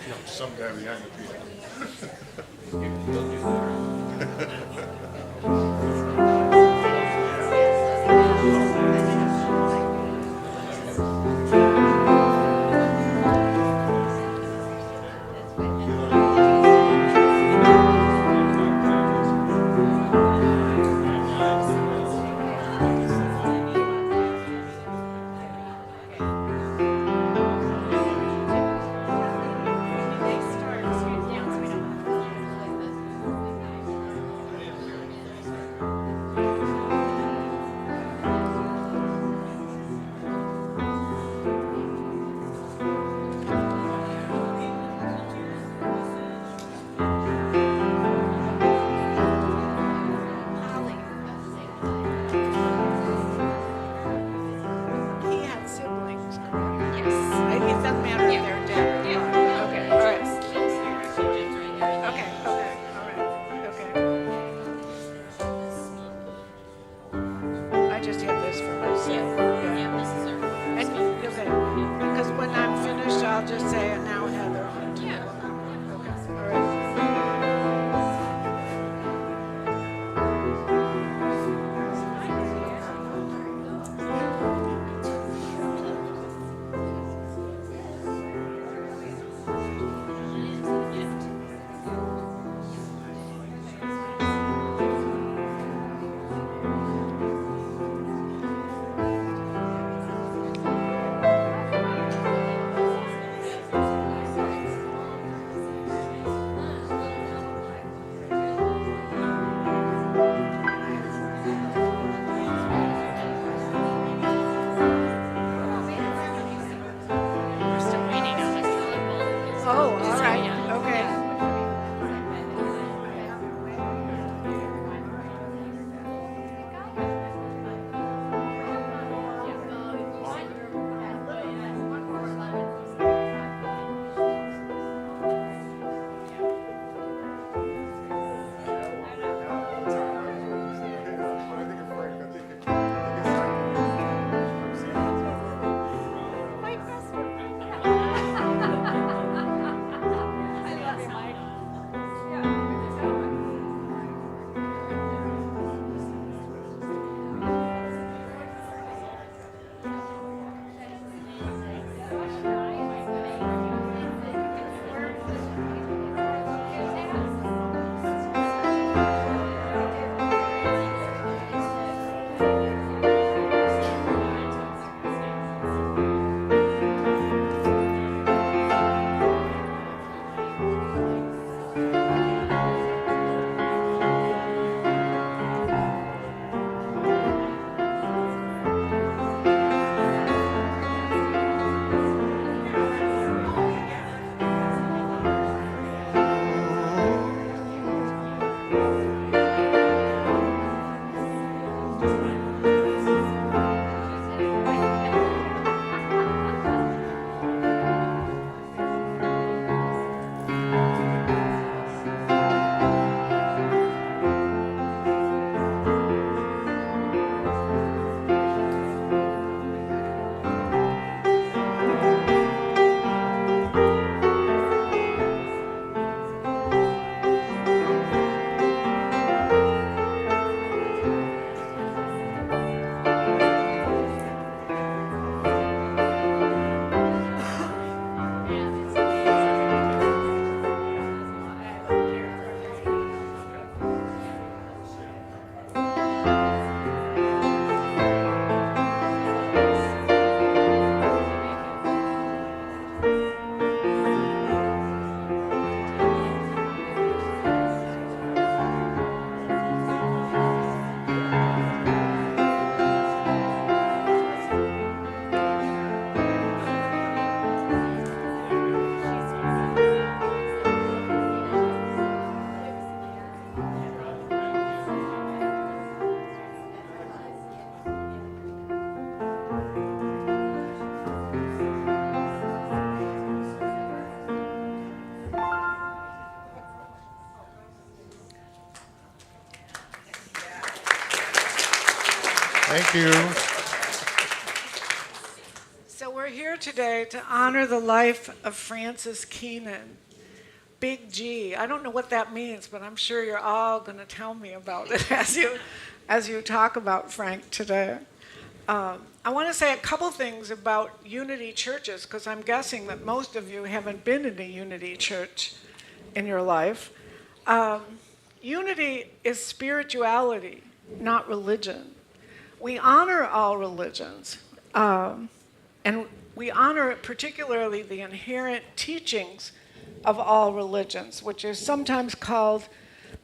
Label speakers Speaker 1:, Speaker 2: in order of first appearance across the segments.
Speaker 1: You know, some guy behind the piano.
Speaker 2: He had siblings, correct? Yes. It doesn't matter if they're dead or alive. Okay, all right. Okay, all right, okay. I just have this for myself. Yeah. And, okay, because when I'm finished, I'll just say it now, Heather. Yeah. Okay, all right.
Speaker 3: We're still waiting on the collarbone.
Speaker 2: Oh, all right, okay.
Speaker 1: Thank you.
Speaker 2: So we're here today to honor the life of Francis Keenan, Big G. I don't know what that means, but I'm sure you're all going to tell me about it as you talk about Frank today. I want to say a couple things about Unity churches, because I'm guessing that most of you haven't been in a Unity church in your life. Unity is spirituality, not religion. We honor all religions, and we honor particularly the inherent teachings of all religions, which is sometimes called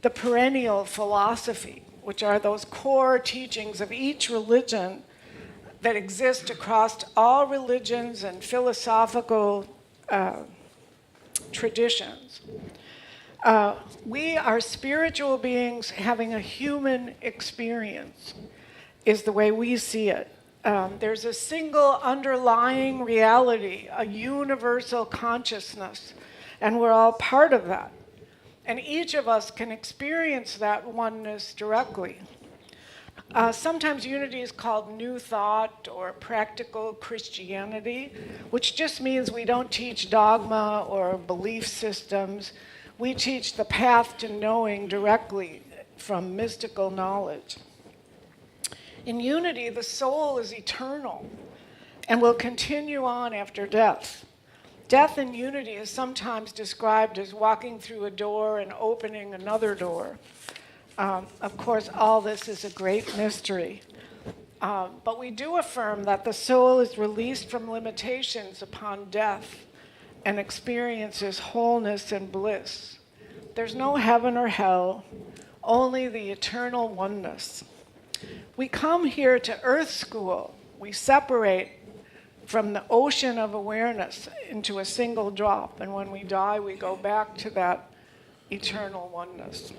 Speaker 2: the perennial philosophy, which are those core teachings of each religion that exist across all religions and philosophical traditions. We are spiritual beings having a human experience, is the way we see it. There's a single underlying reality, a universal consciousness, and we're all part of that. And each of us can experience that oneness directly. Sometimes unity is called New Thought or practical Christianity, which just means we don't teach dogma or belief systems. We teach the path to knowing directly from mystical knowledge. In unity, the soul is eternal and will continue on after death. Death in unity is sometimes described as walking through a door and opening another door. Of course, all this is a great mystery. But we do affirm that the soul is released from limitations upon death and experiences wholeness and bliss. There's no heaven or hell, only the eternal oneness. We come here to Earth School. We separate from the ocean of awareness into a single drop, and when we die, we go back to that eternal oneness.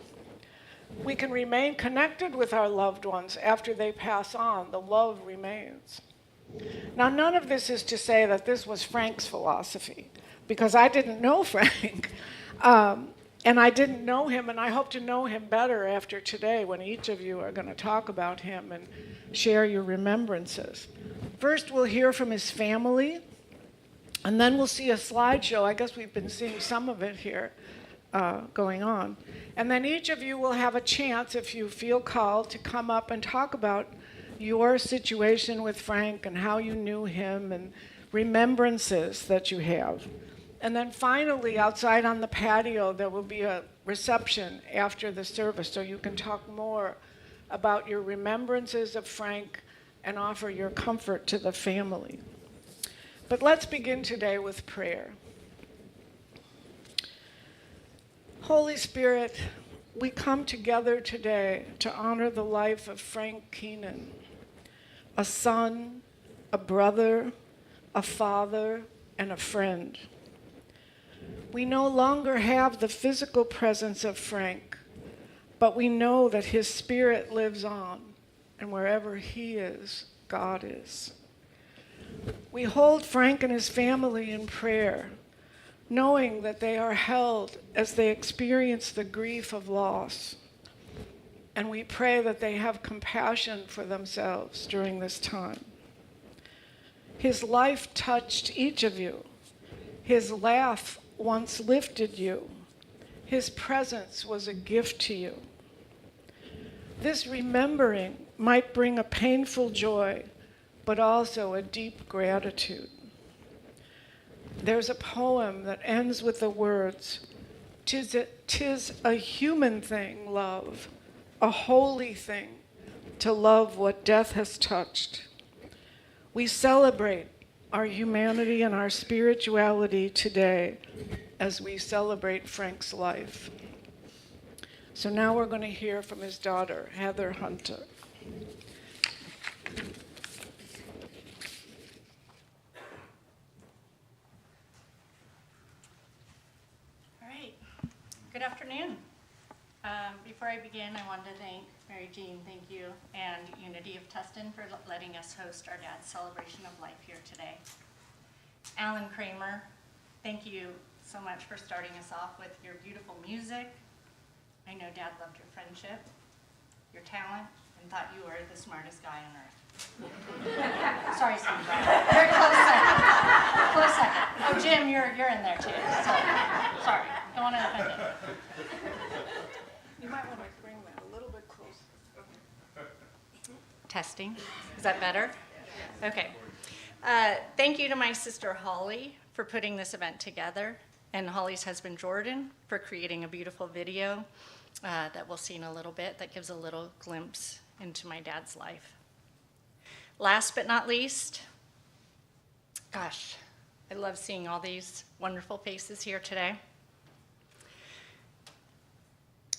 Speaker 2: We can remain connected with our loved ones after they pass on. The love remains. Now, none of this is to say that this was Frank's philosophy, because I didn't know Frank. And I didn't know him, and I hope to know him better after today when each of you are going to talk about him and share your remembrances. First, we'll hear from his family, and then we'll see a slideshow. I guess we've been seeing some of it here going on. And then each of you will have a chance, if you feel called, to come up and talk about your situation with Frank and how you knew him and remembrances that you have. And then finally, outside on the patio, there will be a reception after the service, so you can talk more about your remembrances of Frank and offer your comfort to the family. But let's begin today with prayer. Holy Spirit, we come together today to honor the life of Frank Keenan, a son, a brother, a father, and a friend. We no longer have the physical presence of Frank, but we know that his spirit lives on, and wherever he is, God is. We hold Frank and his family in prayer, knowing that they are held as they experience the grief of loss. And we pray that they have compassion for themselves during this time. His life touched each of you. His laugh once lifted you. His presence was a gift to you. This remembering might bring a painful joy, but also a deep gratitude. There's a poem that ends with the words, "'Tis a human thing, love, a holy thing, to love what death has touched." We celebrate our humanity and our spirituality today as we celebrate Frank's life. So now we're going to hear from his daughter, Heather Hunter.
Speaker 3: All right. Good afternoon. Before I begin, I wanted to thank Mary Jean, thank you, and Unity of Tustin for letting us host our dad's celebration of life here today. Alan Kramer, thank you so much for starting us off with your beautiful music. I know Dad loved your friendship, your talent, and thought you were the smartest guy on earth. Sorry, Steve. Very close second. Close second. Oh, Jim, you're in there too. So, sorry. Don't want to offend you.
Speaker 2: You might want to bring that a little bit closer.
Speaker 3: Testing. Is that better? Okay. Thank you to my sister Holly for putting this event together, and Holly's husband Jordan for creating a beautiful video that we'll see in a little bit that gives a little glimpse into my dad's life. Last but not least, gosh, I love seeing all these wonderful faces here today.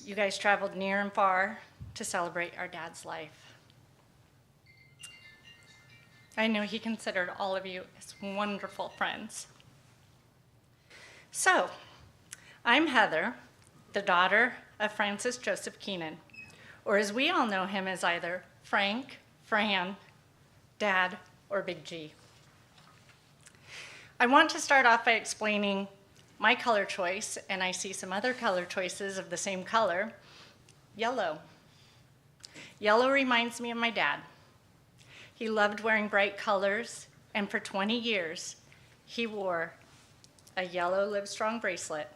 Speaker 3: You guys traveled near and far to celebrate our dad's life. I know he considered all of you as wonderful friends. So, I'm Heather, the daughter of Francis Joseph Keenan, or as we all know him as either Frank, Fran, Dad, or Big G. I want to start off by explaining my color choice, and I see some other color choices of the same color, yellow. Yellow reminds me of my dad. He loved wearing bright colors, and for 20 years, he wore a yellow Livestrong bracelet.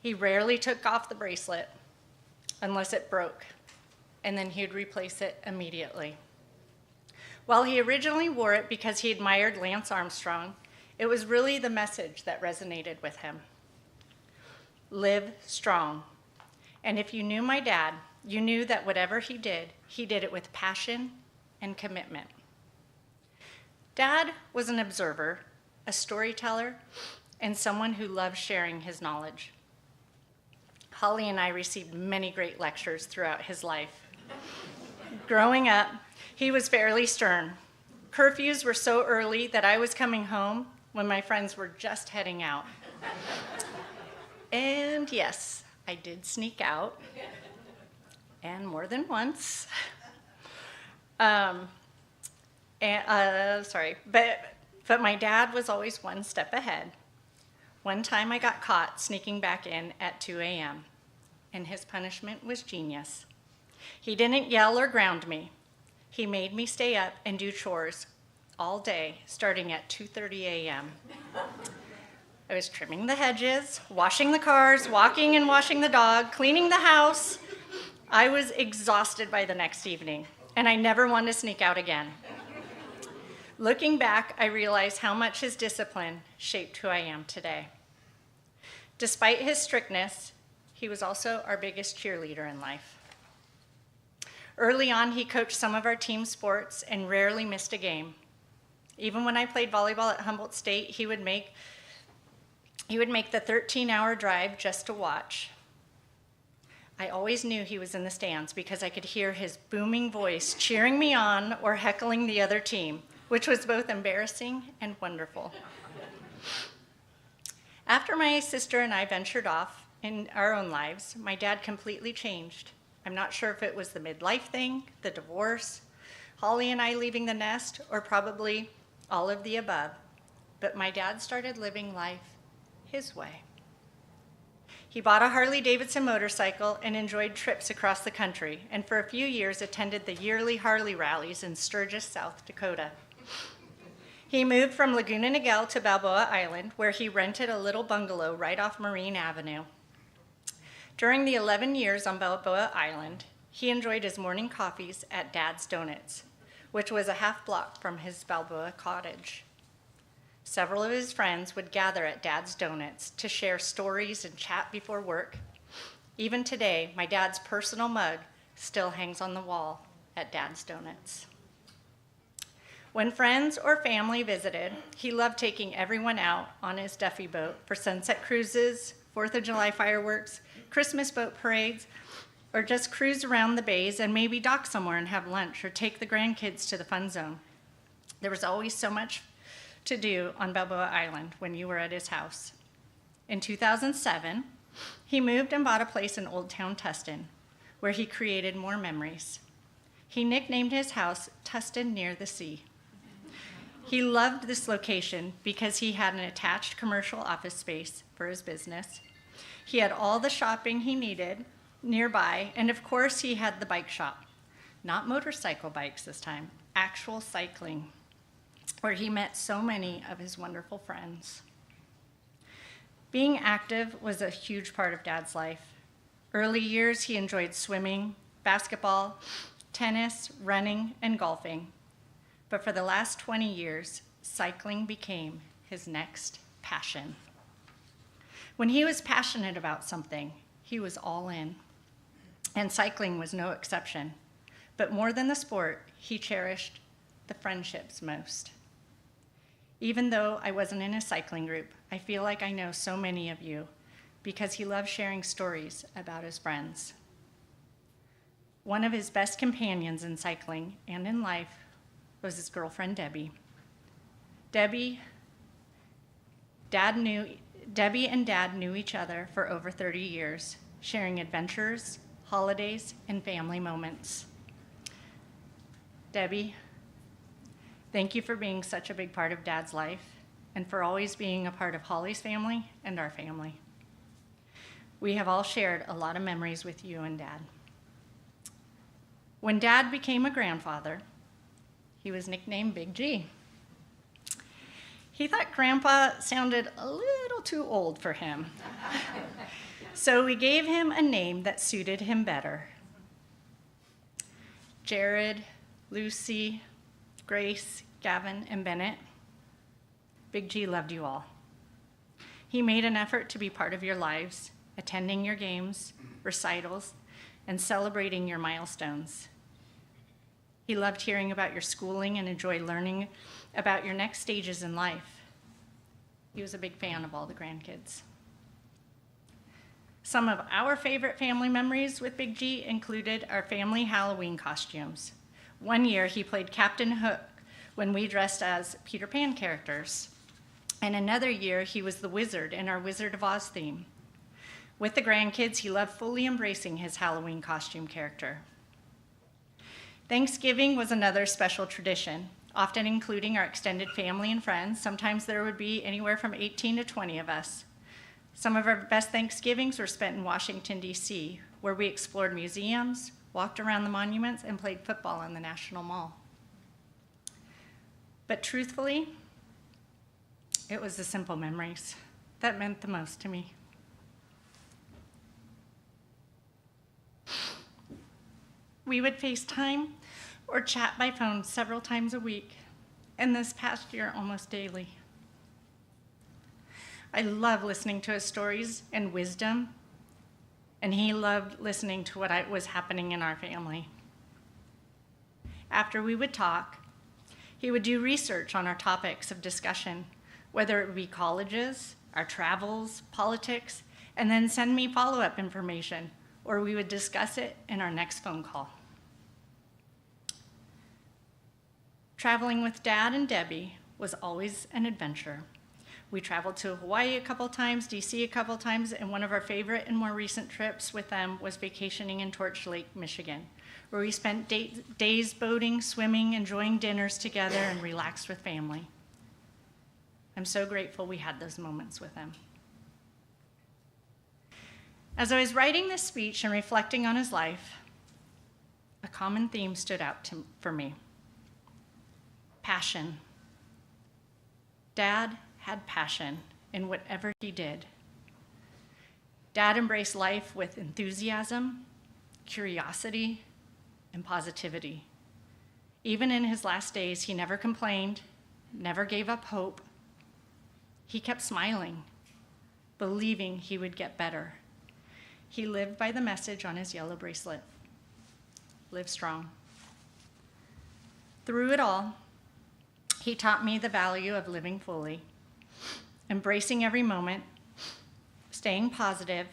Speaker 3: He rarely took off the bracelet unless it broke, and then he'd replace it immediately. While he originally wore it because he admired Lance Armstrong, it was really the message that resonated with him. Live strong. And if you knew my dad, you knew that whatever he did it with passion and commitment. Dad was an observer, a storyteller, and someone who loved sharing his knowledge. Holly and I received many great lectures throughout his life. Growing up, he was fairly stern. Curfews were so early that I was coming home when my friends were just heading out. And yes, I did sneak out, and more than once. But my dad was always one step ahead. One time I got caught sneaking back in at 2 a.m., and his punishment was genius. He didn't yell or ground me. He made me stay up and do chores all day, starting at 2:30 a.m. I was trimming the hedges, washing the cars, walking and washing the dog, cleaning the house. I was exhausted by the next evening, and I never wanted to sneak out again. Looking back, I realize how much his discipline shaped who I am today. Despite his strictness, he was also our biggest cheerleader in life. Early on, he coached some of our team sports and rarely missed a game. Even when I played volleyball at Humboldt State, he would make the 13-hour drive just to watch. I always knew he was in the stands because I could hear his booming voice cheering me on or heckling the other team, which was both embarrassing and wonderful. After my sister and I ventured off in our own lives, my dad completely changed. I'm not sure if it was the midlife thing, the divorce, Holly and I leaving the nest, or probably all of the above. But my dad started living life his way. He bought a Harley-Davidson motorcycle and enjoyed trips across the country, and for a few years attended the yearly Harley rallies in Sturgis, South Dakota. He moved from Laguna Niguel to Balboa Island, where he rented a little bungalow right off Marine Avenue. During the 11 years on Balboa Island, he enjoyed his morning coffees at Dad's Donuts, which was a half block from his Balboa cottage. Several of his friends would gather at Dad's Donuts to share stories and chat before work. Even today, my dad's personal mug still hangs on the wall at Dad's Donuts. When friends or family visited, he loved taking everyone out on his Duffy boat for sunset cruises, 4th of July fireworks, Christmas boat parades, or just cruise around the bays and maybe dock somewhere and have lunch or take the grandkids to the fun zone. There was always so much to do on Balboa Island when you were at his house. In 2007, he moved and bought a place in Old Town Tustin, where he created more memories. He nicknamed his house Tustin near the sea. He loved this location because he had an attached commercial office space for his business. He had all the shopping he needed nearby, and of course he had the bike shop. Not motorcycle bikes this time, actual cycling, where he met so many of his wonderful friends. Being active was a huge part of Dad's life. Early years, he enjoyed swimming, basketball, tennis, running, and golfing. But for the last 20 years, cycling became his next passion. When he was passionate about something, he was all in. And cycling was no exception. But more than the sport, he cherished the friendships most. Even though I wasn't in a cycling group, I feel like I know so many of you because he loved sharing stories about his friends. One of his best companions in cycling and in life was his girlfriend, Debbie. Debbie and Dad knew each other for over 30 years, sharing adventures, holidays, and family moments. Debbie, thank you for being such a big part of Dad's life and for always being a part of Holly's family and our family. We have all shared a lot of memories with you and Dad. When Dad became a grandfather, he was nicknamed Big G. He thought Grandpa sounded a little too old for him. So we gave him a name that suited him better. Jared, Lucy, Grace, Gavin, and Bennett, Big G loved you all. He made an effort to be part of your lives, attending your games, recitals, and celebrating your milestones. He loved hearing about your schooling and enjoyed learning about your next stages in life. He was a big fan of all the grandkids. Some of our favorite family memories with Big G included our family Halloween costumes. One year, he played Captain Hook when we dressed as Peter Pan characters. And another year, he was the wizard in our Wizard of Oz theme. With the grandkids, he loved fully embracing his Halloween costume character. Thanksgiving was another special tradition, often including our extended family and friends. Sometimes there would be anywhere from 18 to 20 of us. Some of our best Thanksgivings were spent in Washington, D.C., where we explored museums, walked around the monuments, and played football in the National Mall. But truthfully, it was the simple memories that meant the most to me. We would FaceTime or chat by phone several times a week, and this past year, almost daily. I love listening to his stories and wisdom, and he loved listening to what was happening in our family. After we would talk, he would do research on our topics of discussion, whether it would be colleges, our travels, politics, and then send me follow-up information, or we would discuss it in our next phone call. Traveling with Dad and Debbie was always an adventure. We traveled to Hawaii a couple times, DC a couple times, and one of our favorite and more recent trips with them was vacationing in Torch Lake, Michigan, where we spent days boating, swimming, enjoying dinners together, and relaxed with family. I'm so grateful we had those moments with them. As I was writing this speech and reflecting on his life, a common theme stood out for me. Passion. Dad had passion in whatever he did. Dad embraced life with enthusiasm, curiosity, and positivity. Even in his last days, he never complained, never gave up hope. He kept smiling, believing he would get better. He lived by the message on his yellow bracelet. Live strong. Through it all, he taught me the value of living fully, embracing every moment, staying positive,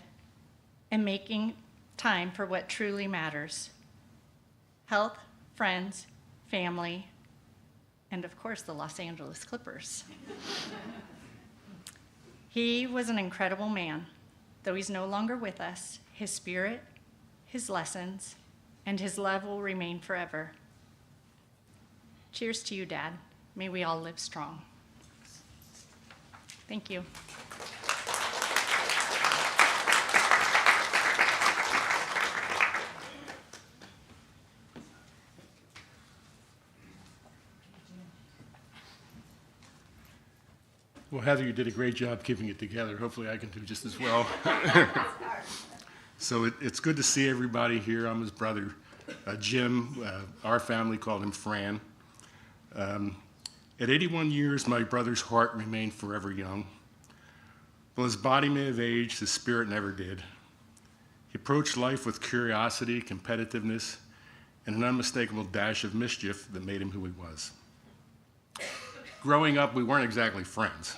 Speaker 3: and making time for what truly matters. Health, friends, family, and of course, the Los Angeles Clippers. He was an incredible man. Though he's no longer with us, his spirit, his lessons, and his love will remain forever. Cheers to you, Dad. May we all live strong. Thank you.
Speaker 1: Well, Heather, you did a great job keeping it together. Hopefully I can do just as well. So it's good to see everybody here. I'm his brother, Jim. Our family called him Fran. At 81 years, my brother's heart remained forever young. While his body may have aged, his spirit never did. He approached life with curiosity, competitiveness, and an unmistakable dash of mischief that made him who he was. Growing up, we weren't exactly friends.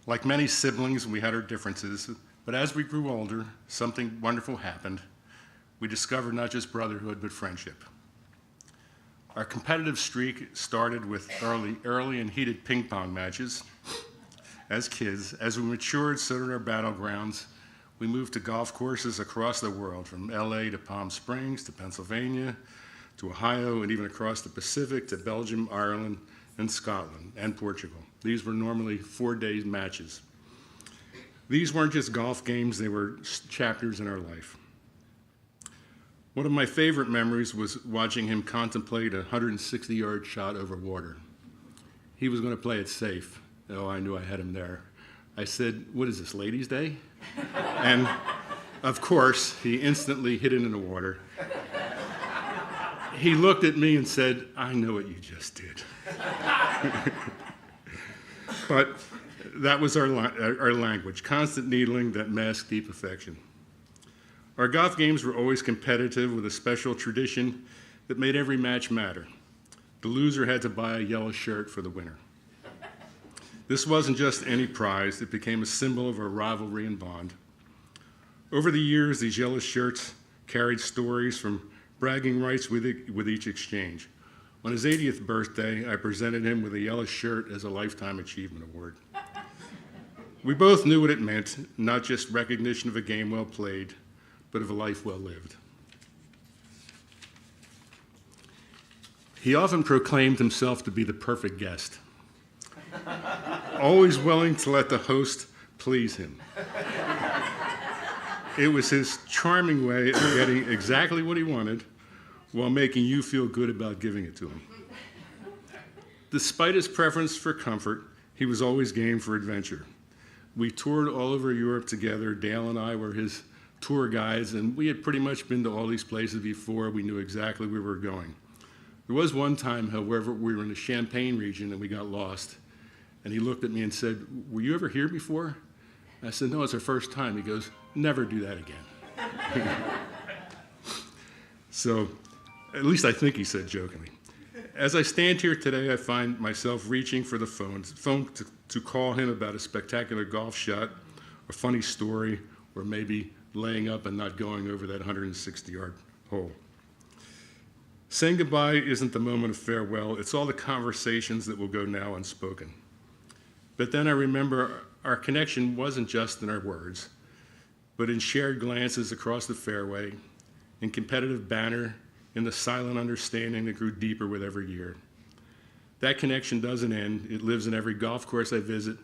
Speaker 1: Like many siblings, we had our differences, but as we grew older, something wonderful happened. We discovered not just brotherhood, but friendship. Our competitive streak started with early and heated ping pong matches as kids. As we matured, so did our battlegrounds. We moved to golf courses across the world, from LA to Palm Springs to Pennsylvania to Ohio, and even across the Pacific to Belgium, Ireland, and Scotland, and Portugal. These were normally 4-day matches. These weren't just golf games, they were chapters in our life. One of my favorite memories was watching him contemplate a 160-yard shot over water. He was going to play it safe. Oh, I knew I had him there. I said, "What is this, ladies' day?" And of course, he instantly hit it in the water. He looked at me and said, "I know what you just did." But that was our language, constant needling that masked deep affection. Our golf games were always competitive with a special tradition that made every match matter. The loser had to buy a yellow shirt for the winner. This wasn't just any prize, it became a symbol of our rivalry and bond. Over the years, these yellow shirts carried stories from bragging rights with each exchange. On his 80th birthday, I presented him with a yellow shirt as a Lifetime Achievement Award. We both knew what it meant, not just recognition of a game well played, but of a life well lived. He often proclaimed himself to be the perfect guest, always willing to let the host please him. It was his charming way of getting exactly what he wanted while making you feel good about giving it to him. Despite his preference for comfort, he was always game for adventure. We toured all over Europe together. Dale and I were his tour guides, and we had pretty much been to all these places before. We knew exactly where we were going. There was one time, however, we were in the Champagne region and we got lost. And he looked at me and said, "Were you ever here before?" I said, "No, it's our first time." He goes, "Never do that again." So, at least I think he said jokingly. As I stand here today, I find myself reaching for the phone to call him about a spectacular golf shot, a funny story, or maybe laying up and not going over that 160-yard hole. Saying goodbye isn't the moment of farewell, it's all the conversations that will go now unspoken. But then I remember our connection wasn't just in our words, but in shared glances across the fairway, in competitive banter, in the silent understanding that grew deeper with every year. That connection doesn't end. It lives in every golf course I visit,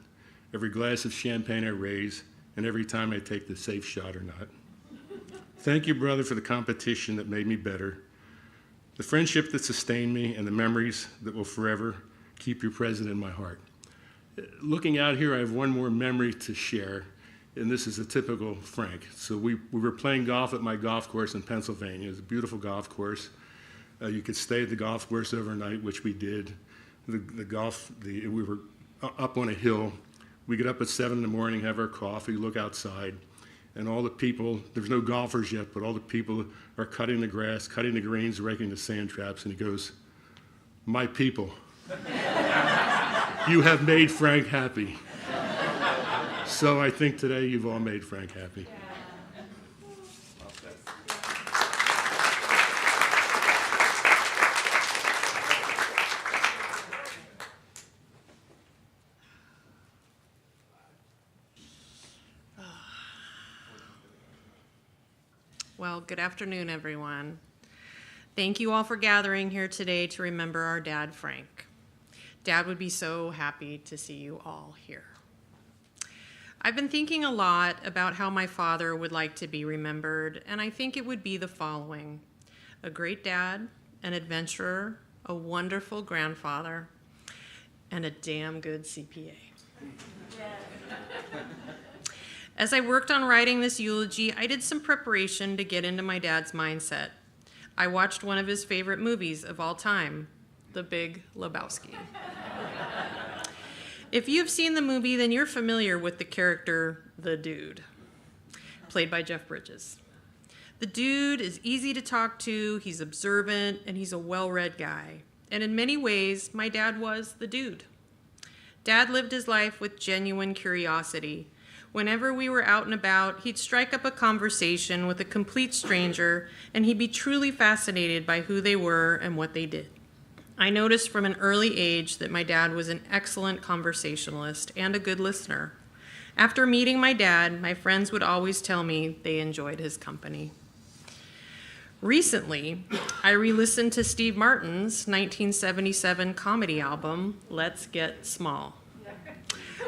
Speaker 1: every glass of champagne I raise, and every time I take the safe shot or not. Thank you, brother, for the competition that made me better, the friendship that sustained me, and the memories that will forever keep you present in my heart. Looking out here, I have one more memory to share, and this is a typical Frank. So we were playing golf at my golf course in Pennsylvania. It was a beautiful golf course. You could stay at the golf course overnight, which we did. We were up on a hill. We get up at 7 in the morning, have our coffee, look outside, and all the people, there's no golfers yet, but all the people are cutting the grass, cutting the greens, raking the sand traps, and he goes, "My people, you have made Frank happy." So I think today you've all made Frank happy.
Speaker 4: Well, good afternoon, everyone. Thank you all for gathering here today to remember our dad, Frank. Dad would be so happy to see you all here. I've been thinking a lot about how my father would like to be remembered, and I think it would be the following: a great dad, an adventurer, a wonderful grandfather, and a damn good CPA. As I worked on writing this eulogy, I did some preparation to get into my dad's mindset. I watched one of his favorite movies of all time, The Big Lebowski. If you've seen the movie, then you're familiar with the character, the Dude, played by Jeff Bridges. The Dude is easy to talk to, he's observant, and he's a well-read guy. And in many ways, my dad was the Dude. Dad lived his life with genuine curiosity. Whenever we were out and about, he'd strike up a conversation with a complete stranger, and he'd be truly fascinated by who they were and what they did. I noticed from an early age that my dad was an excellent conversationalist and a good listener. After meeting my dad, my friends would always tell me they enjoyed his company. Recently, I re-listened to Steve Martin's 1977 comedy album, Let's Get Small.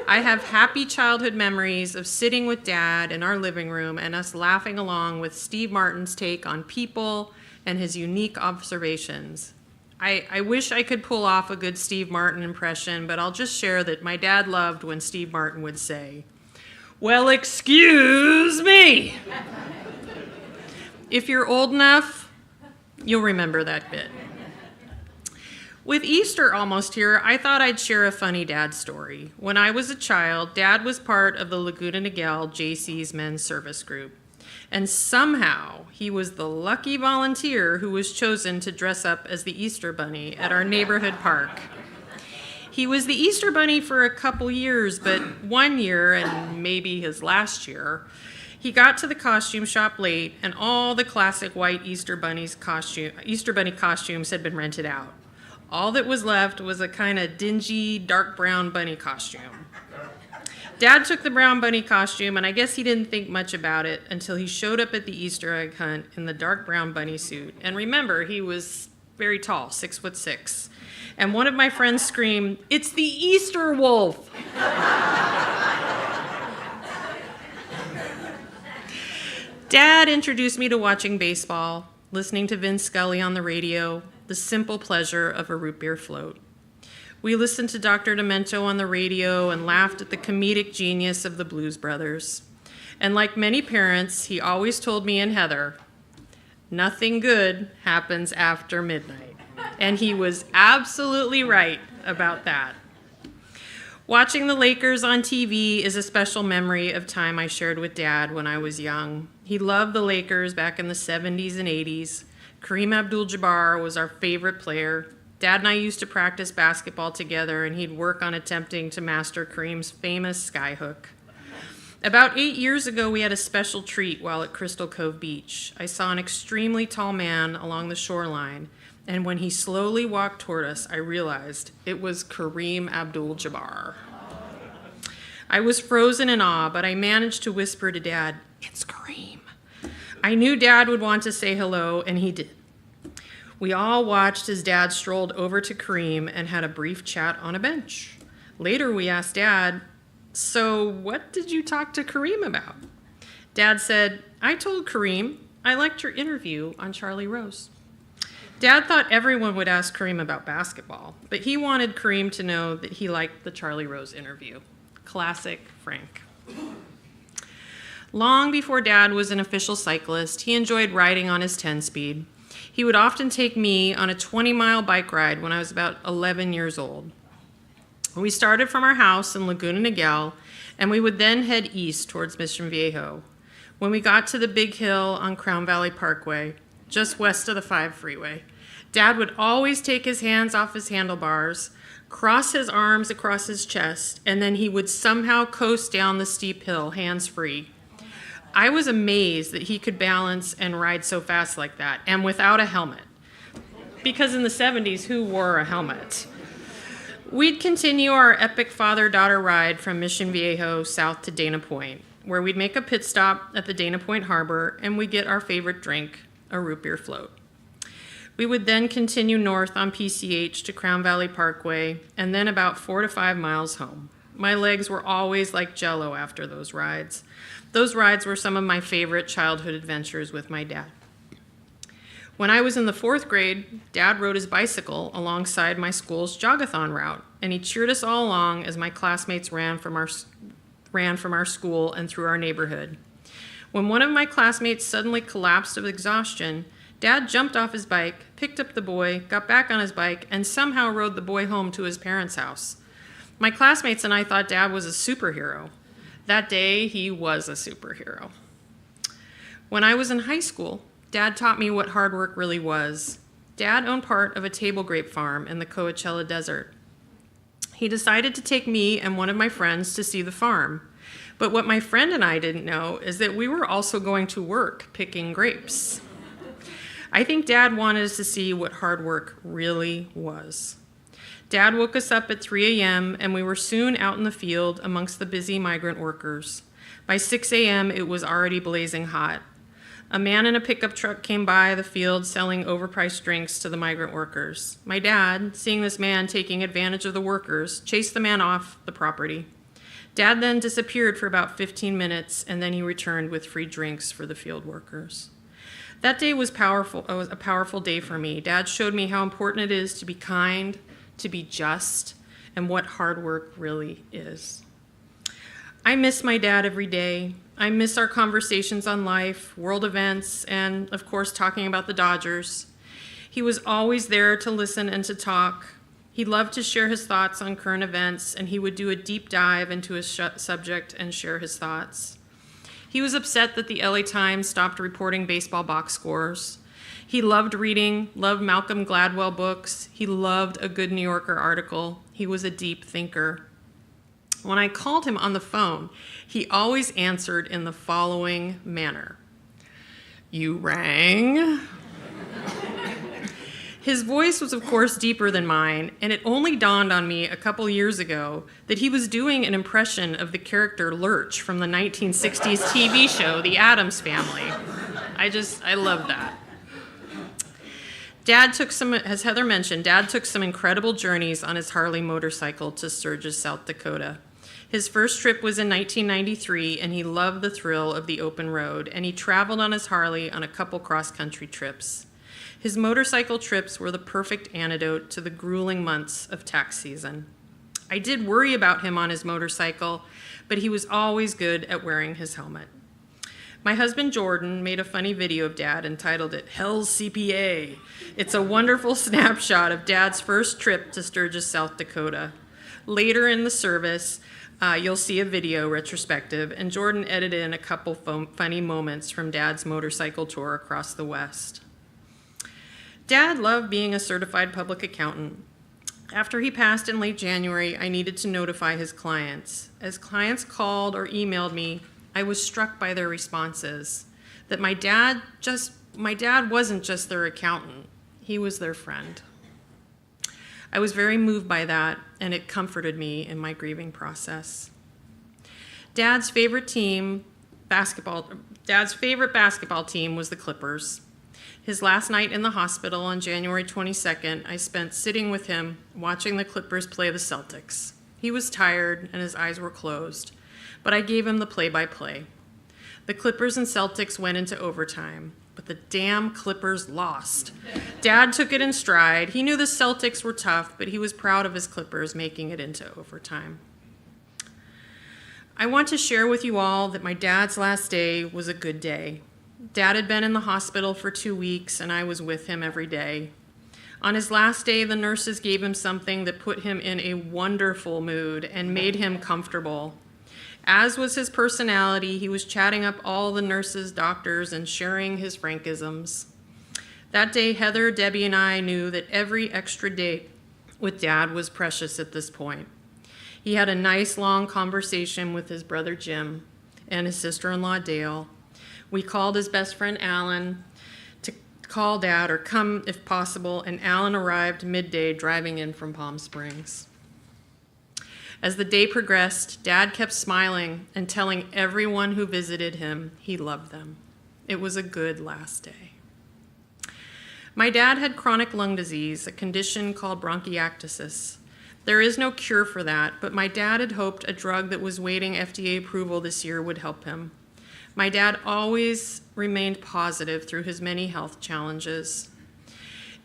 Speaker 4: I have happy childhood memories of sitting with Dad in our living room and us laughing along with Steve Martin's take on people and his unique observations. I wish I could pull off a good Steve Martin impression, but I'll just share that my dad loved when Steve Martin would say, "Well, excuse me." If you're old enough, you'll remember that bit. With Easter almost here, I thought I'd share a funny dad story. When I was a child, Dad was part of the Laguna Niguel JC's men's service group. And somehow, he was the lucky volunteer who was chosen to dress up as the Easter Bunny at our neighborhood park. He was the Easter Bunny for a couple years, but one year, and maybe his last year, he got to the costume shop late, and all the classic white Easter Bunny costumes had been rented out. All that was left was a kind of dingy, dark brown bunny costume. Dad took the brown bunny costume, and I guess he didn't think much about it until he showed up at the Easter egg hunt in the dark brown bunny suit. And remember, he was very tall, 6'6". And one of my friends screamed, "It's the Easter wolf!" Dad introduced me to watching baseball, listening to Vin Scully on the radio, the simple pleasure of a root beer float. We listened to Dr. Demento on the radio and laughed at the comedic genius of the Blues Brothers. And like many parents, he always told me and Heather, nothing good happens after midnight. And he was absolutely right about that. Watching the Lakers on TV is a special memory of time I shared with Dad when I was young. He loved the Lakers back in the 70s and 80s. Kareem Abdul-Jabbar was our favorite player. Dad and I used to practice basketball together, and he'd work on attempting to master Kareem's famous skyhook. About 8 years ago, we had a special treat while at Crystal Cove Beach. I saw an extremely tall man along the shoreline, and when he slowly walked toward us, I realized it was Kareem Abdul-Jabbar. I was frozen in awe, but I managed to whisper to Dad, "It's Kareem." I knew Dad would want to say hello, and he did. We all watched as Dad strolled over to Kareem and had a brief chat on a bench. Later, we asked Dad, "So what did you talk to Kareem about?" Dad said, "I told Kareem I liked your interview on Charlie Rose." Dad thought everyone would ask Kareem about basketball, but he wanted Kareem to know that he liked the Charlie Rose interview. Classic Frank. Long before Dad was an official cyclist, he enjoyed riding on his 10-speed. He would often take me on a 20-mile bike ride when I was about 11 years old. We started from our house in Laguna Niguel, and we would then head east towards Mission Viejo. When we got to the big hill on Crown Valley Parkway, just west of the 5 freeway, Dad would always take his hands off his handlebars, cross his arms across his chest, and then he would somehow coast down the steep hill, hands-free. I was amazed that he could balance and ride so fast like that, and without a helmet. Because in the 70s, who wore a helmet? We'd continue our epic father-daughter ride from Mission Viejo south to Dana Point, where we'd make a pit stop at the Dana Point Harbor, and we'd get our favorite drink, a root beer float. We would then continue north on PCH to Crown Valley Parkway, and then about 4 to 5 miles home. My legs were always like jello after those rides. Those rides were some of my favorite childhood adventures with my dad. When I was in the 4th grade, Dad rode his bicycle alongside my school's jogathon route, and he cheered us all along as my classmates ran from our school and through our neighborhood. When one of my classmates suddenly collapsed of exhaustion, Dad jumped off his bike, picked up the boy, got back on his bike, and somehow rode the boy home to his parents' house. My classmates and I thought Dad was a superhero. That day, he was a superhero. When I was in high school, Dad taught me what hard work really was. Dad owned part of a table grape farm in the Coachella Desert. He decided to take me and one of my friends to see the farm. But what my friend and I didn't know is that we were also going to work picking grapes. I think Dad wanted us to see what hard work really was. Dad woke us up at 3 a.m., and we were soon out in the field amongst the busy migrant workers. By 6 a.m., it was already blazing hot. A man in a pickup truck came by the field selling overpriced drinks to the migrant workers. My dad, seeing this man taking advantage of the workers, chased the man off the property. Dad then disappeared for about 15 minutes, and then he returned with free drinks for the field workers. That day was powerful. It was a powerful day for me. Dad showed me how important it is to be kind, to be just, and what hard work really is. I miss my dad every day. I miss our conversations on life, world events, and of course, talking about the Dodgers. He was always there to listen and to talk. He loved to share his thoughts on current events, and he would do a deep dive into a subject and share his thoughts. He was upset that the LA Times stopped reporting baseball box scores. He loved reading, loved Malcolm Gladwell books. He loved a good New Yorker article. He was a deep thinker. When I called him on the phone, he always answered in the following manner. "You rang?" His voice was, of course, deeper than mine, and it only dawned on me a couple years ago that he was doing an impression of the character Lurch from the 1960s TV show, The Addams Family. I love that. Dad took as Heather mentioned, Dad took some incredible journeys on his Harley motorcycle to Sturgis, South Dakota. His first trip was in 1993, and he loved the thrill of the open road, and he traveled on his Harley on a couple cross-country trips. His motorcycle trips were the perfect antidote to the grueling months of tax season. I did worry about him on his motorcycle, but he was always good at wearing his helmet. My husband Jordan made a funny video of Dad entitled it Hell's CPA. It's a wonderful snapshot of Dad's first trip to Sturgis, South Dakota. Later in the service, you'll see a video retrospective, and Jordan edited in a couple funny moments from Dad's motorcycle tour across the West. Dad loved being a certified public accountant. After he passed in late January, I needed to notify his clients. As clients called or emailed me, I was struck by their responses, that my dad wasn't just their accountant, he was their friend. I was very moved by that, and it comforted me in my grieving process. Dad's favorite basketball team was the Clippers. His last night in the hospital on January 22nd, I spent sitting with him watching the Clippers play the Celtics. He was tired and his eyes were closed, but I gave him the play-by-play. The Clippers and Celtics went into overtime, but the damn Clippers lost. Dad took it in stride. He knew the Celtics were tough, but he was proud of his Clippers making it into overtime. I want to share with you all that my dad's last day was a good day. Dad had been in the hospital for 2 weeks, and I was with him every day. On his last day, the nurses gave him something that put him in a wonderful mood and made him comfortable. As was his personality, he was chatting up all the nurses, doctors, and sharing his frankisms. That day, Heather, Debbie, and I knew that every extra day with Dad was precious at this point. He had a nice, long conversation with his brother Jim and his sister-in-law Dale. We called his best friend Alan to call Dad or come if possible, and Alan arrived midday driving in from Palm Springs. As the day progressed, Dad kept smiling and telling everyone who visited him he loved them. It was a good last day. My dad had chronic lung disease, a condition called bronchiectasis. There is no cure for that, but my dad had hoped a drug that was waiting FDA approval this year would help him. My dad always remained positive through his many health challenges.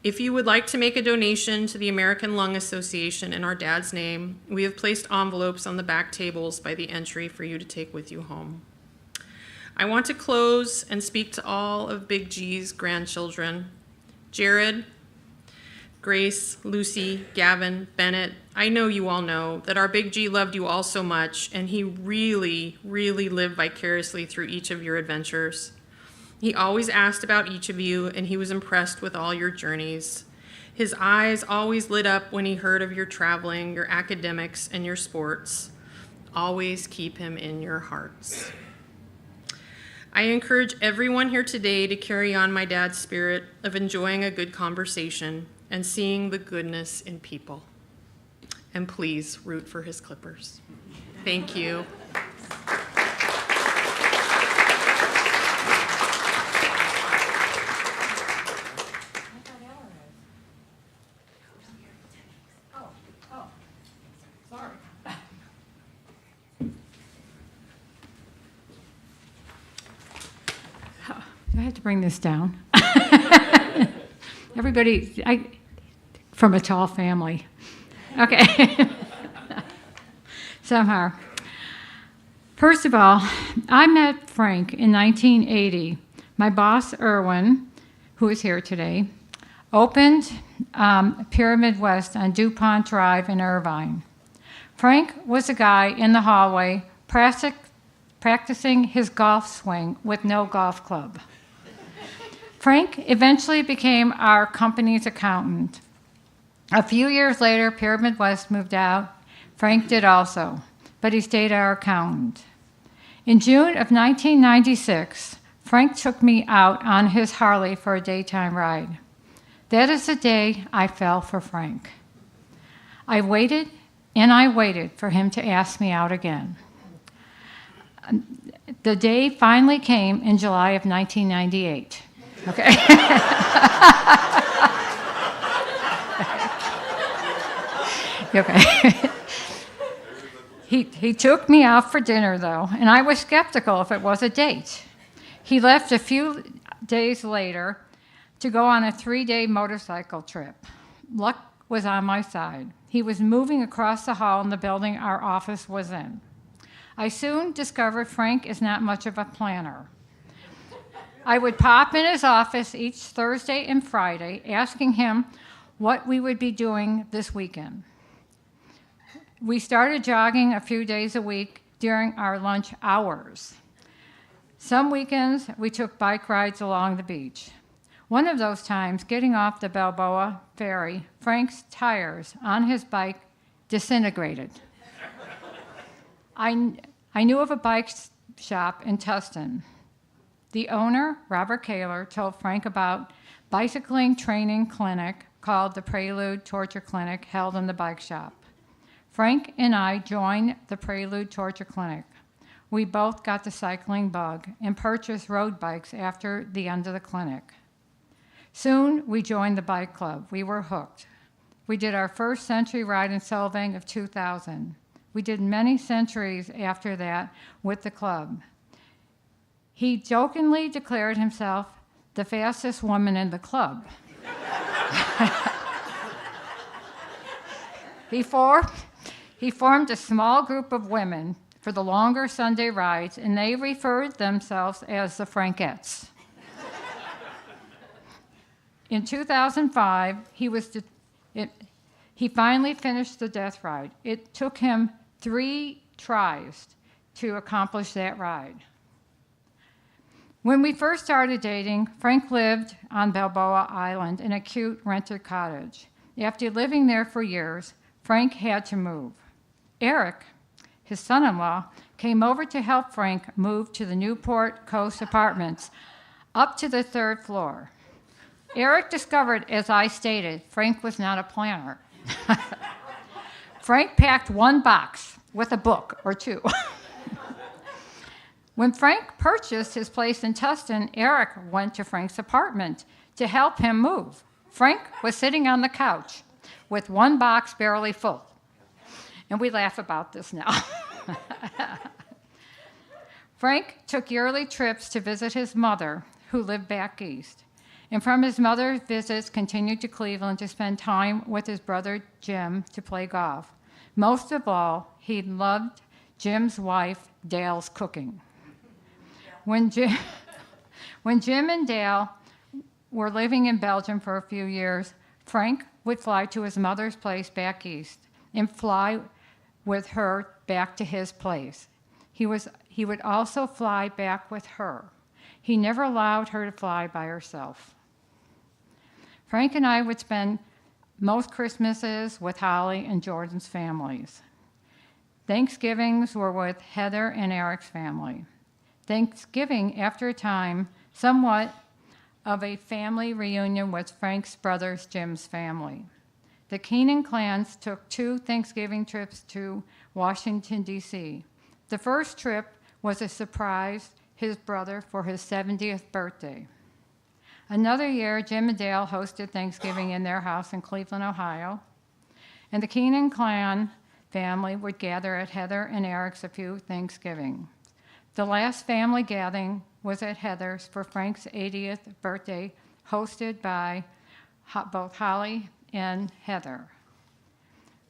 Speaker 4: If you would like to make a donation to the American Lung Association in our dad's name, we have placed envelopes on the back tables by the entry for you to take with you home. I want to close and speak to all of Big G's grandchildren. Jared, Grace, Lucy, Gavin, Bennett, I know you all know that our Big G loved you all so much, and he really, really lived vicariously through each of your adventures. He always asked about each of you, and he was impressed with all your journeys. His eyes always lit up when he heard of your traveling, your academics, and your sports. Always keep him in your hearts. I encourage everyone here today to carry on my dad's spirit of enjoying a good conversation and seeing the goodness in people. And please root for his Clippers. Thank you.
Speaker 5: I have to bring this down. Everybody, from a tall family. Okay. Somehow. First of all, I met Frank in 1980. My boss, Irwin, who is here today, opened Pyramid West on DuPont Drive in Irvine. Frank was a guy in the hallway practicing his golf swing with no golf club. Frank eventually became our company's accountant. A few years later, Pyramid West moved out. Frank did also, but he stayed our accountant. In June of 1996, Frank took me out on his Harley for a daytime ride. That is the day I fell for Frank. I waited and I waited for him to ask me out again. The day finally came in July of 1998. Okay. Okay. He took me out for dinner, though, and I was skeptical if it was a date. He left a few days later to go on a 3-day motorcycle trip. Luck was on my side. He was moving across the hall in the building our office was in. I soon discovered Frank is not much of a planner. I would pop in his office each Thursday and Friday, asking him what we would be doing this weekend. We started jogging a few days a week during our lunch hours. Some weekends, we took bike rides along the beach. One of those times, getting off the Balboa ferry, Frank's tires on his bike disintegrated. I knew of a bike shop in Tustin. The owner, Robert Kaler, told Frank about bicycling training clinic called the Prelude Torture Clinic held in the bike shop. Frank and I joined the Prelude Torture Clinic. We both got the cycling bug and purchased road bikes after the end of the clinic. Soon, we joined the bike club. We were hooked. We did our first century ride in Solvang of 2000. We did many centuries after that with the club. He jokingly declared himself the fastest woman in the club. He formed a small group of women for the longer Sunday rides, and they referred themselves as the Frankettes. In 2005, he finally finished the death ride. It took him 3 tries to accomplish that ride. When we first started dating, Frank lived on Balboa Island in a cute rented cottage. After living there for years, Frank had to move. Eric, his son-in-law, came over to help Frank move to the Newport Coast Apartments, up to the 3rd floor. Eric discovered, as I stated, Frank was not a planner. Frank packed 1 box with a book or 2. When Frank purchased his place in Tustin, Eric went to Frank's apartment to help him move. Frank was sitting on the couch with 1 box barely full. And we laugh about this now. Frank took yearly trips to visit his mother, who lived back east, and from his mother's visits continued to Cleveland to spend time with his brother Jim to play golf. Most of all, he loved Jim's wife, Dale's cooking. When Jim and Dale were living in Belgium for a few years, Frank would fly to his mother's place back east and fly with her back to his place. He would also fly back with her. He never allowed her to fly by herself. Frank and I would spend most Christmases with Holly and Jordan's families. Thanksgivings were with Heather and Eric's family. Thanksgiving, after a time, somewhat of a family reunion with Frank's brothers, Jim's family. The Keenan clans took 2 Thanksgiving trips to Washington, D.C. The first trip was a surprise his brother for his 70th birthday. Another year, Jim and Dale hosted Thanksgiving in their house in Cleveland, Ohio, and the Keenan clan family would gather at Heather and Eric's a few Thanksgiving. The last family gathering was at Heather's for Frank's 80th birthday, hosted by both Holly and Heather.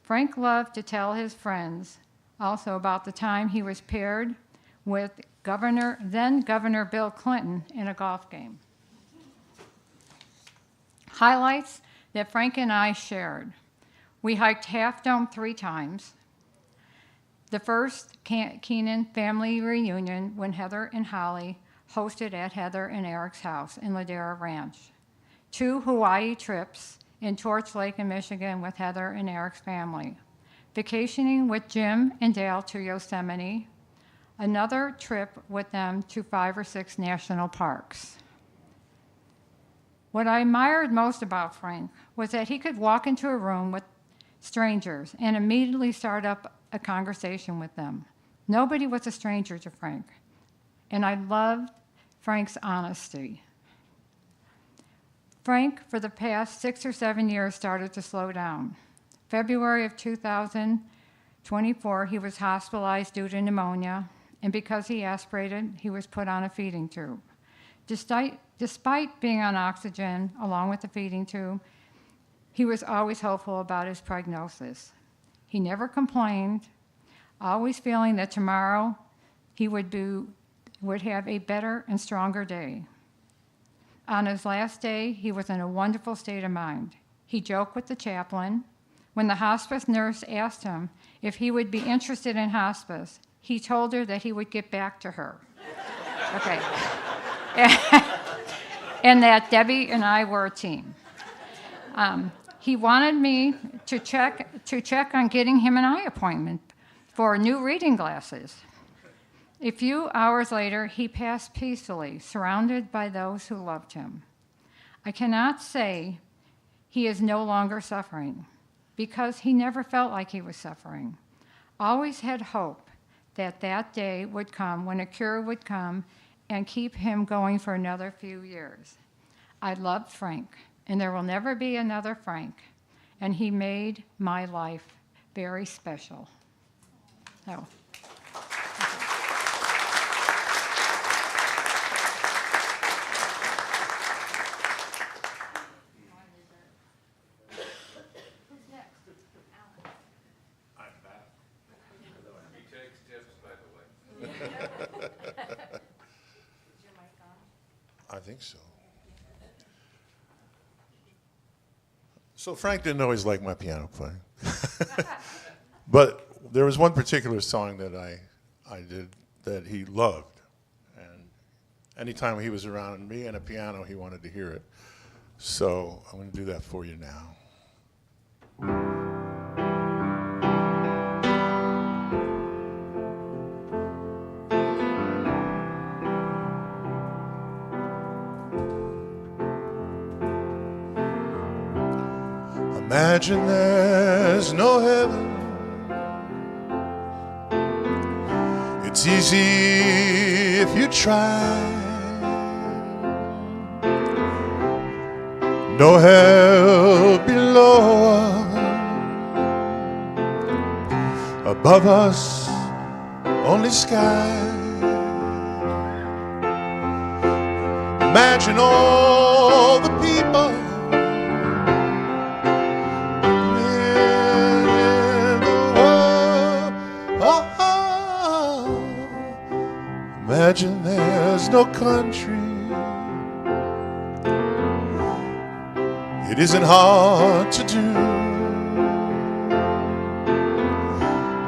Speaker 5: Frank loved to tell his friends also about the time he was paired with then Governor Bill Clinton in a golf game. Highlights that Frank and I shared. We hiked Half Dome 3 times. The first Keenan family reunion when Heather and Holly hosted at Heather and Eric's house in Ladera Ranch. 2 Hawaii trips in Torch Lake in Michigan with Heather and Eric's family. Vacationing with Jim and Dale to Yosemite. Another trip with them to 5 or 6 national parks. What I admired most about Frank was that he could walk into a room with strangers and immediately start up a conversation with them. Nobody was a stranger to Frank, and I loved Frank's honesty. Frank, for the past 6 or 7 years, started to slow down. February of 2024, he was hospitalized due to pneumonia, and because he aspirated, he was put on a feeding tube. Despite being on oxygen along with the feeding tube, he was always hopeful about his prognosis. He never complained, always feeling that tomorrow he would have a better and stronger day. On his last day, he was in a wonderful state of mind. He joked with the chaplain. When the hospice nurse asked him if he would be interested in hospice, he told her that he would get back to her. Okay. And that Debbie and I were a team. He wanted me to check on getting him an eye appointment for new reading glasses. A few hours later, he passed peacefully, surrounded by those who loved him. I cannot say he is no longer suffering, because he never felt like he was suffering. Always had hope that day would come when a cure would come and keep him going for another few years. I loved Frank, and there will never be another Frank, and he made my life very special. So.
Speaker 6: I think so. So Frank didn't always like my piano playing. But there was one particular song that I did that he loved. And anytime he was around me and a piano, he wanted to hear it. So I'm going to do that for you now. Imagine there's no heaven. It's easy if you try. No hell below us. Above us, only sky. Imagine all the people in the world. Oh, imagine there's no country. It isn't hard to do.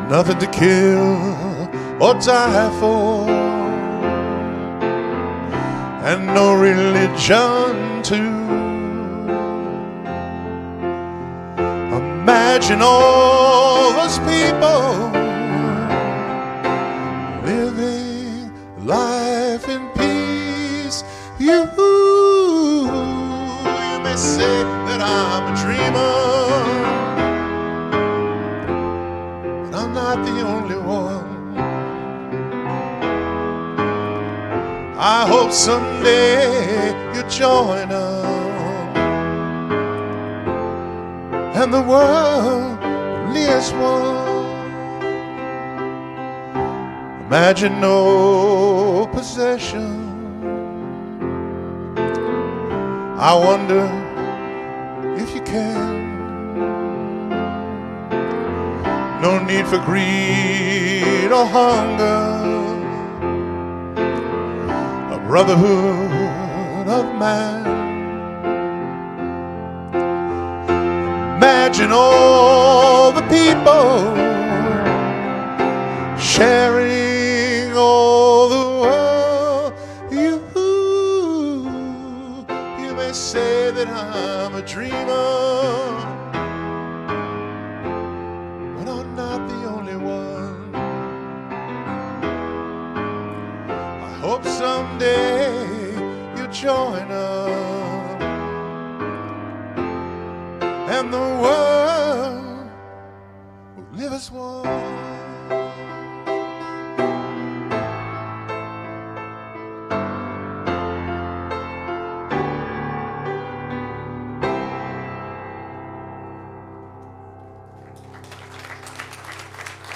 Speaker 6: Nothing to kill or die for, and no religion too. Imagine all those people living life in peace. You may say that I'm a dreamer, but I'm not the only one. I hope someday you'll join us, and the world will be as one. Imagine no possession. I wonder if you can. No need for greed or hunger. A brotherhood of man. Imagine all the people sharing all the world. You may say that I'm a dreamer, but I'm not the only one. I hope someday you'll join us, and the world will live as one.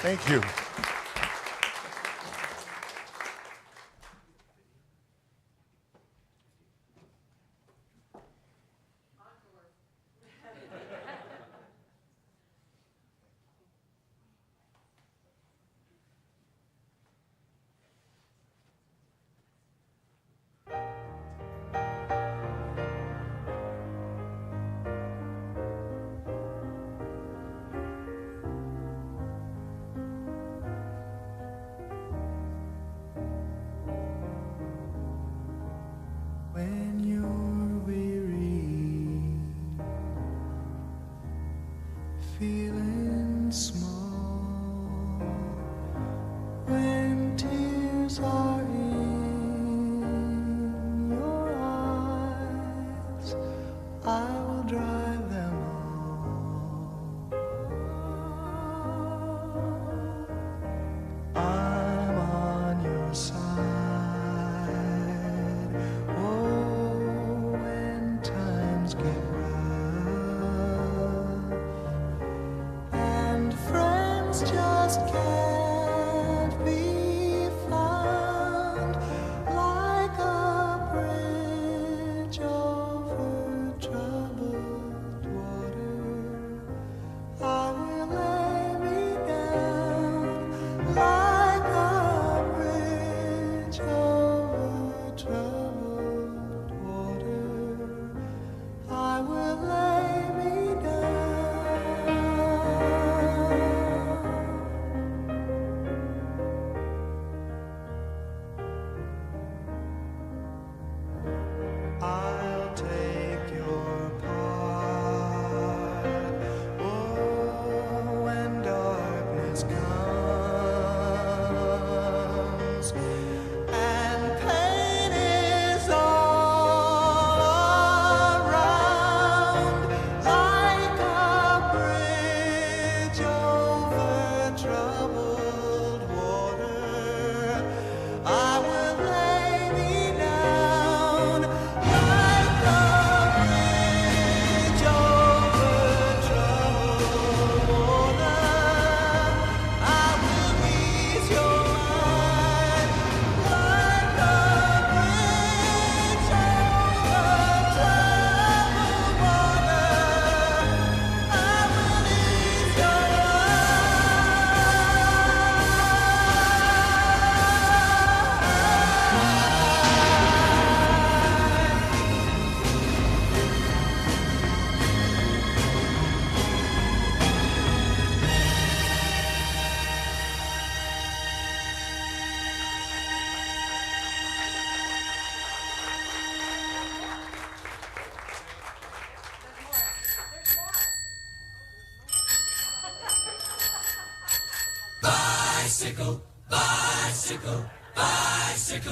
Speaker 6: Thank you.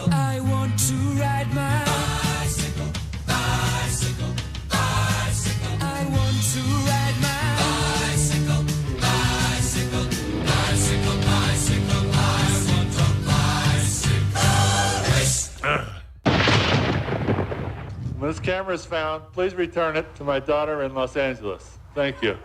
Speaker 7: I want to ride my bicycle, bicycle, bicycle. I want to ride my bicycle, bicycle, bicycle, bicycle. I want a bicycle.
Speaker 8: When this camera is found, please return it to my daughter in Los Angeles. Thank you.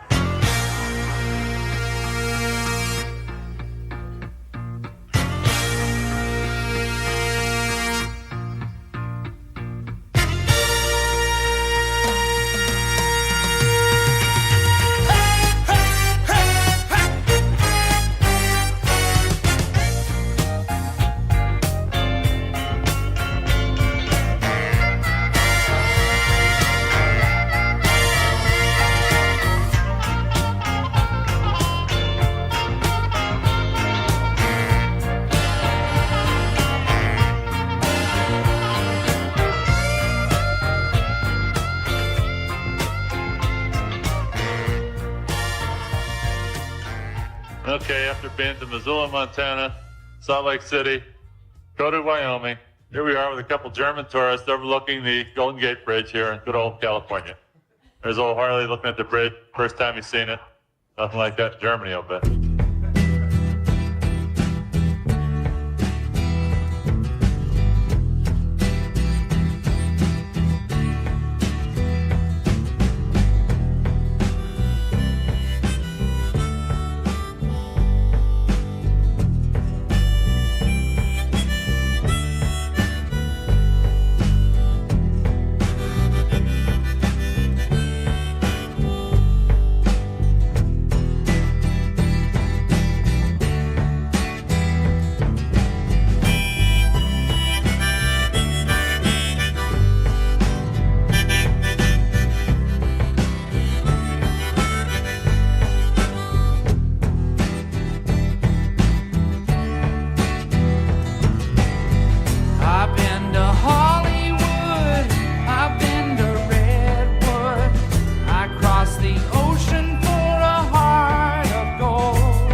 Speaker 8: Okay, after being to Missoula, Montana, Salt Lake City, go to Wyoming. Here we are with a couple German tourists overlooking the Golden Gate Bridge here in good old California. There's old Harley looking at the bridge, first time he's seen it. Nothing like that in Germany, I'll bet.
Speaker 7: I've been to Hollywood, I've been to Redwood, I crossed the ocean for a heart of gold.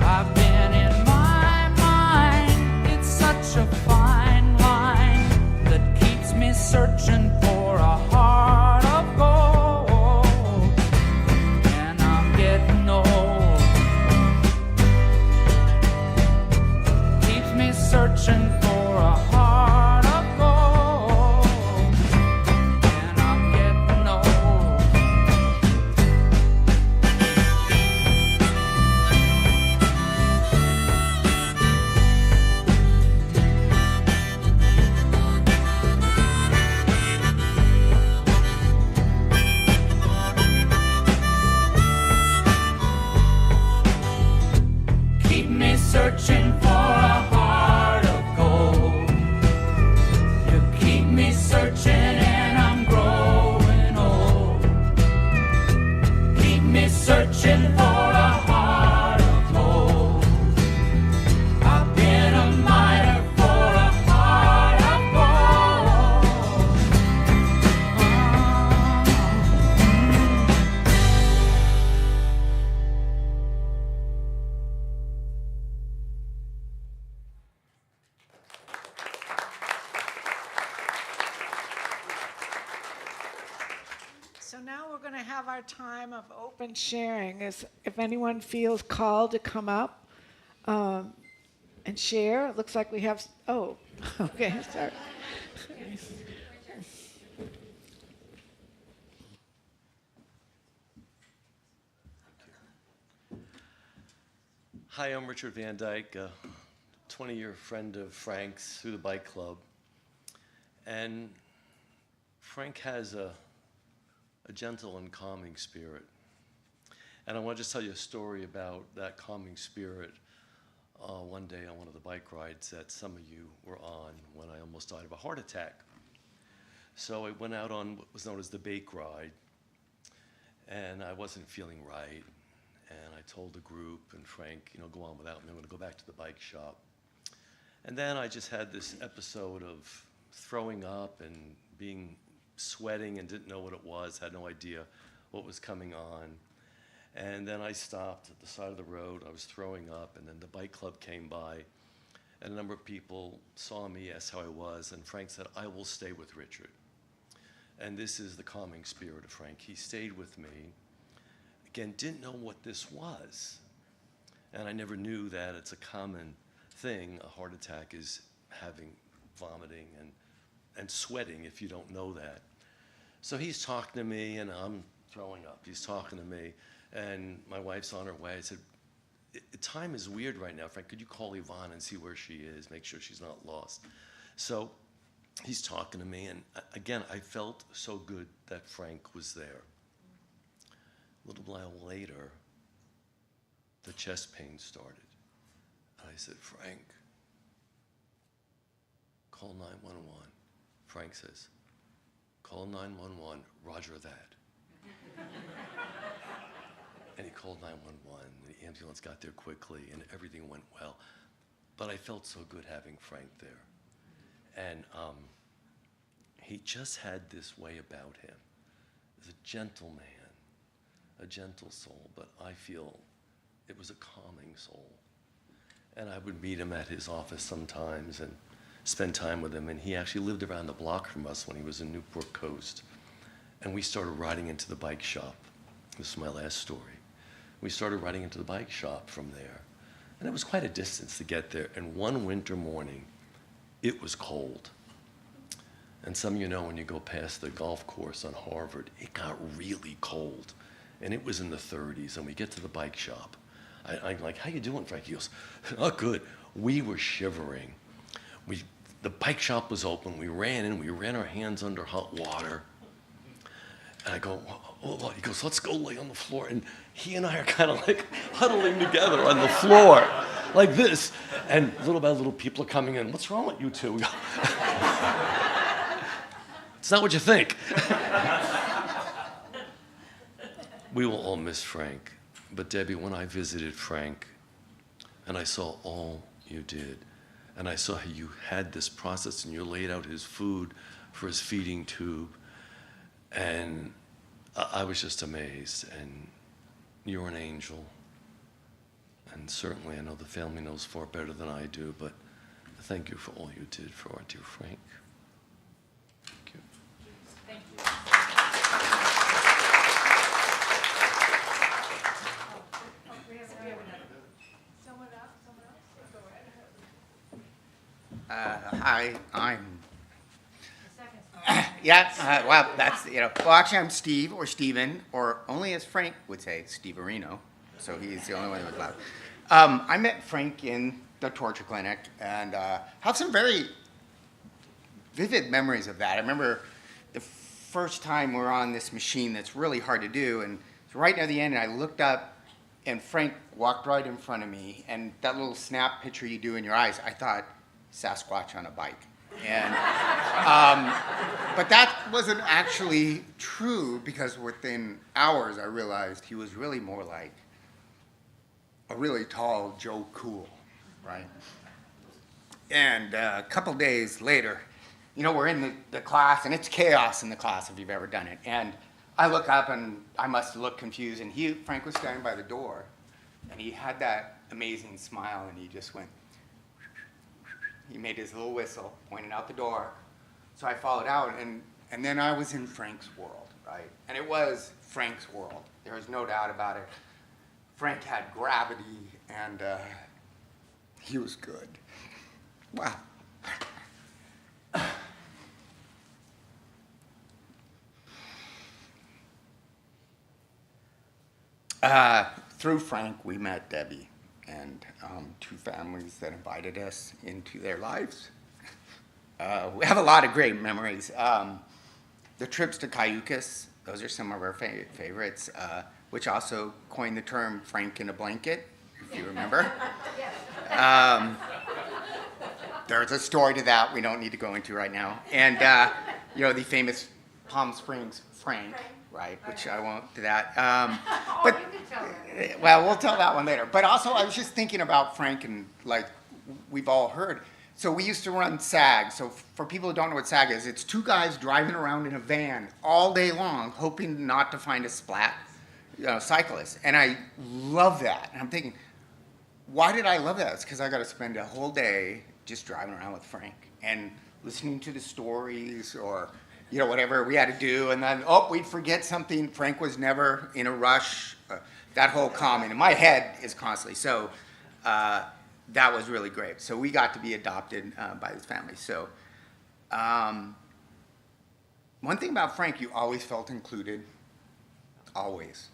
Speaker 7: I've been in my mind, it's such a fine line that keeps me searching for a heart of gold. And I'm getting old, keeps me searching for a heart of gold. And I'm getting old. Keep me searching for a heart of gold. You keep me searching and I'm growing old. Keep me searching for a heart of gold. I've been a miner for a heart of gold.
Speaker 2: So now we're going to have our time of open sharing. If anyone feels called to come up and share, it looks like we have. Oh, okay, sorry.
Speaker 9: Hi, I'm Richard Van Dyke, a 20-year friend of Frank's through the bike club. And Frank has a gentle and calming spirit. And I want to just tell you a story about that calming spirit one day on one of the bike rides that some of you were on when I almost died of a heart attack. So I went out on what was known as the bake ride, and I wasn't feeling right. And I told the group and Frank, go on without me. I'm going to go back to the bike shop. And then I just had this episode of throwing up and being sweating and didn't know what it was, had no idea what was coming on. And then I stopped at the side of the road. I was throwing up, and then the bike club came by, and a number of people saw me, asked how I was, and Frank said, "I will stay with Richard." And this is the calming spirit of Frank. He stayed with me. Again, didn't know what this was. And I never knew that it's a common thing. A heart attack is having vomiting and sweating, if you don't know that. So he's talking to me, and I'm throwing up. He's talking to me, and my wife's on her way. I said, "Time is weird right now, Frank. Could you call Yvonne and see where she is, make sure she's not lost?" So he's talking to me, and again, I felt so good that Frank was there. A little while later, the chest pain started. And I said, "Frank, call 911. Frank says, "Call 911, roger that." And he called 911. The ambulance got there quickly, and everything went well. But I felt so good having Frank there. And he just had this way about him. He was a gentle man, a gentle soul, but I feel it was a calming soul. And I would meet him at his office sometimes and spend time with him. And he actually lived around the block from us when he was in Newport Coast. And we started riding into the bike shop. This is my last story. We started riding into the bike shop from there. And it was quite a distance to get there. And one winter morning, it was cold. And some of you know when you go past the golf course on Harvard, it got really cold. And it was in the 30s. And we get to the bike shop. I'm like, "How you doing, Frank?" He goes, "Oh, good." We were shivering. The bike shop was open. We ran in. We ran our hands under hot water. And I go, "Oh." He goes, "Let's go lay on the floor." And he and I are kind of like huddling together on the floor like this. And little by little, people are coming in. "What's wrong with you two?" We go, "It's not what you think." We will all miss Frank. But Debbie, when I visited Frank and I saw all you did, and I saw how you had this process and you laid out his food for his feeding tube, and I was just amazed. And you're an angel. And certainly I know the family knows far better than I do, but thank you for all you did for our dear Frank. Thank you.
Speaker 3: Thank you.
Speaker 10: Hi, well, that's, well, actually, I'm Steve, or Steven, or only as Frank would say, Steve Areno, so he's the only one that was allowed. I met Frank in the torture clinic, and have some very vivid memories of that. I remember the first time we were on this machine that's really hard to do, and it's right near the end, and I looked up, and Frank walked right in front of me, and that little snap picture you do in your eyes, I thought, Sasquatch on a bike. And, but that wasn't actually true, because within hours I realized he was really more like a really tall Joe Cool, right? And a couple days later, we're in the class, and it's chaos in the class if you've ever done it. And I look up, and I must have looked confused, and Frank was standing by the door, and he had that amazing smile, and he just went, he made his little whistle, pointing out the door. So I followed out, and then I was in Frank's world, right? And it was Frank's world. There was no doubt about it. Frank had gravity, and he was good. Wow. Through Frank, we met Debbie, and two families that invited us into their lives. We have a lot of great memories. The trips to Cayucas, those are some of our favorites, which also coined the term Frank in a blanket, if you remember. There's a story to that we don't need to go into right now. And, the famous Palm Springs Frank, right, which I won't do that. But you can tell that. Well, we'll tell that one later. But also, I was just thinking about Frank, and like we've all heard. So we used to run SAG. So for people who don't know what SAG is, it's two guys driving around in a van all day long, hoping not to find a splat, cyclists. And I love that. And I'm thinking, why did I love that? It's because I got to spend a whole day just driving around with Frank and listening to the stories or, whatever we had to do. And then, we'd forget something. Frank was never in a rush. That whole calming in my head is constantly. So that was really great. So we got to be adopted by this family. So one thing about Frank, you always felt included. Always.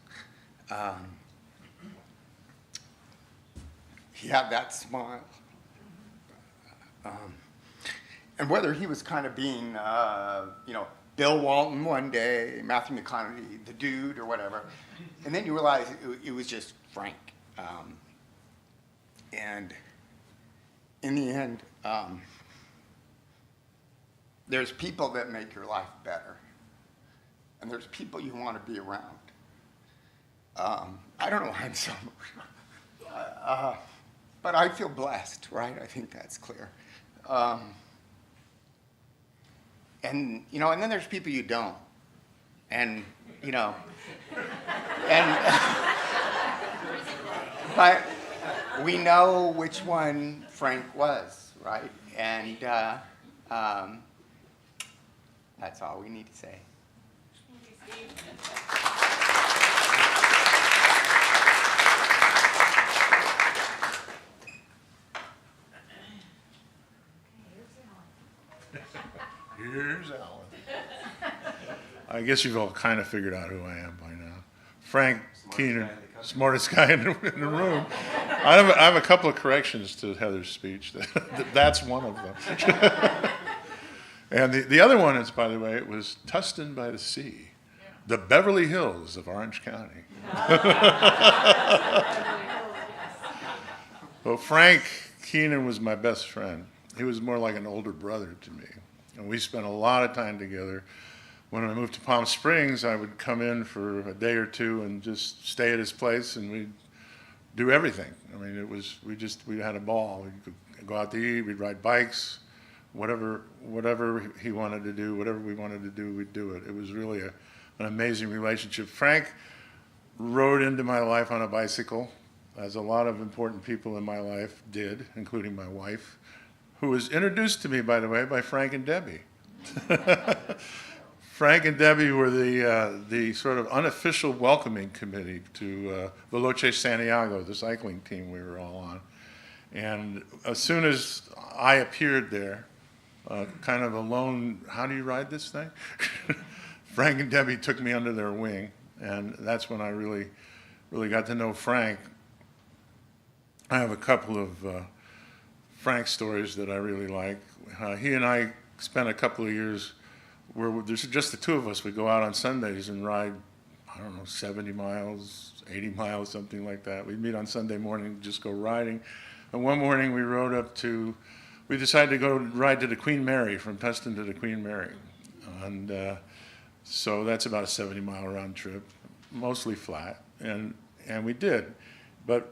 Speaker 10: He had that smile. And whether he was kind of being, Bill Walton one day, Matthew McConaughey, the dude, or whatever, and then you realize it was just Frank. And in the end, there's people that make your life better, and there's people you want to be around. I don't know why I'm so emotional, but I feel blessed, right? I think that's clear. And then there's people you don't, and but we know which one Frank was, right? And that's all we need to say.
Speaker 6: Here's Alan. I guess you've all kind of figured out who I am by now. Frank Keenan, smartest guy in the room. I have a couple of corrections to Heather's speech. That's one of them. And the other one is, by the way, it was Tustin by the sea, the Beverly Hills of Orange County. Well, Frank Keenan was my best friend. He was more like an older brother to me. And we spent a lot of time together. When I moved to Palm Springs, I would come in for a day or two and just stay at his place, and we'd do everything. I mean, we had a ball. We'd go out to eat, we'd ride bikes, whatever he wanted to do, whatever we wanted to do, we'd do it. It was really an amazing relationship. Frank rode into my life on a bicycle, as a lot of important people in my life did, including my wife, who was introduced to me, by the way, by Frank and Debbie. Frank and Debbie were the sort of unofficial welcoming committee to Veloce Santiago, the cycling team we were all on. And as soon as I appeared there, kind of alone, how do you ride this thing? Frank and Debbie took me under their wing, and that's when I really got to know Frank. I have a couple of Frank stories that I really like. He and I spent a couple of years where there's just the two of us. We go out on Sundays and ride, 70 miles, 80 miles, something like that. We'd meet on Sunday morning, just go riding. And one morning we decided to go ride to the Queen Mary, from Tustin to the Queen Mary. And so that's about a 70-mile round trip, mostly flat, and we did. But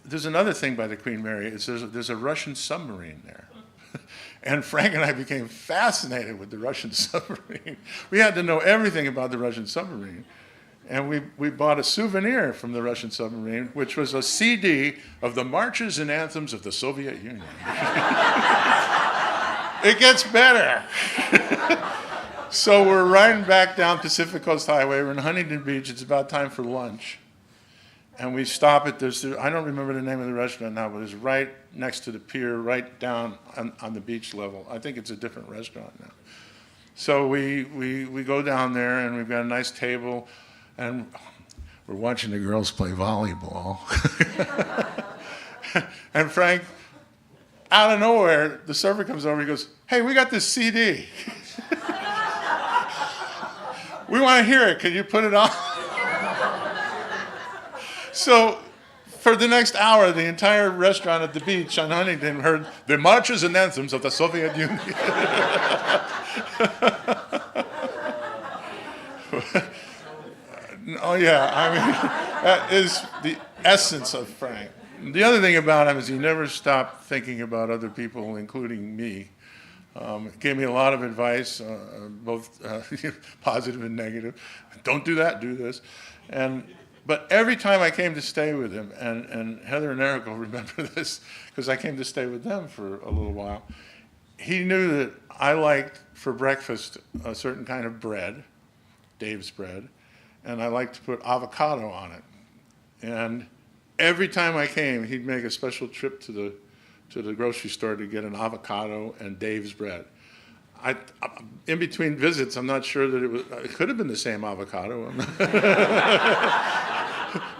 Speaker 6: there's another thing by the Queen Mary, there's a Russian submarine there. And Frank and I became fascinated with the Russian submarine. We had to know everything about the Russian submarine. And we bought a souvenir from the Russian submarine, which was a CD of the marches and anthems of the Soviet Union. It gets better. So we're riding back down Pacific Coast Highway. We're in Huntington Beach. It's about time for lunch. And we stop at I don't remember the name of the restaurant now, but it's right next to the pier, right down on the beach level. I think it's a different restaurant now. So we go down there, and we've got a nice table, and we're watching the girls play volleyball. And Frank, out of nowhere, the server comes over, he goes, "Hey, we got this CD. We want to hear it. Can you put it on?" So for the next hour, the entire restaurant at the beach on Huntington heard the marches and anthems of the Soviet Union. Oh yeah, I mean, that is the essence of Frank. The other thing about him is he never stopped thinking about other people, including me. Gave me a lot of advice, both positive and negative. Don't do that, do this. But every time I came to stay with him, and Heather and Eric will remember this, because I came to stay with them for a little while, he knew that I liked for breakfast a certain kind of bread, Dave's bread, and I liked to put avocado on it. And every time I came, he'd make a special trip to the grocery store to get an avocado and Dave's bread. In between visits, I'm not sure that it could have been the same avocado.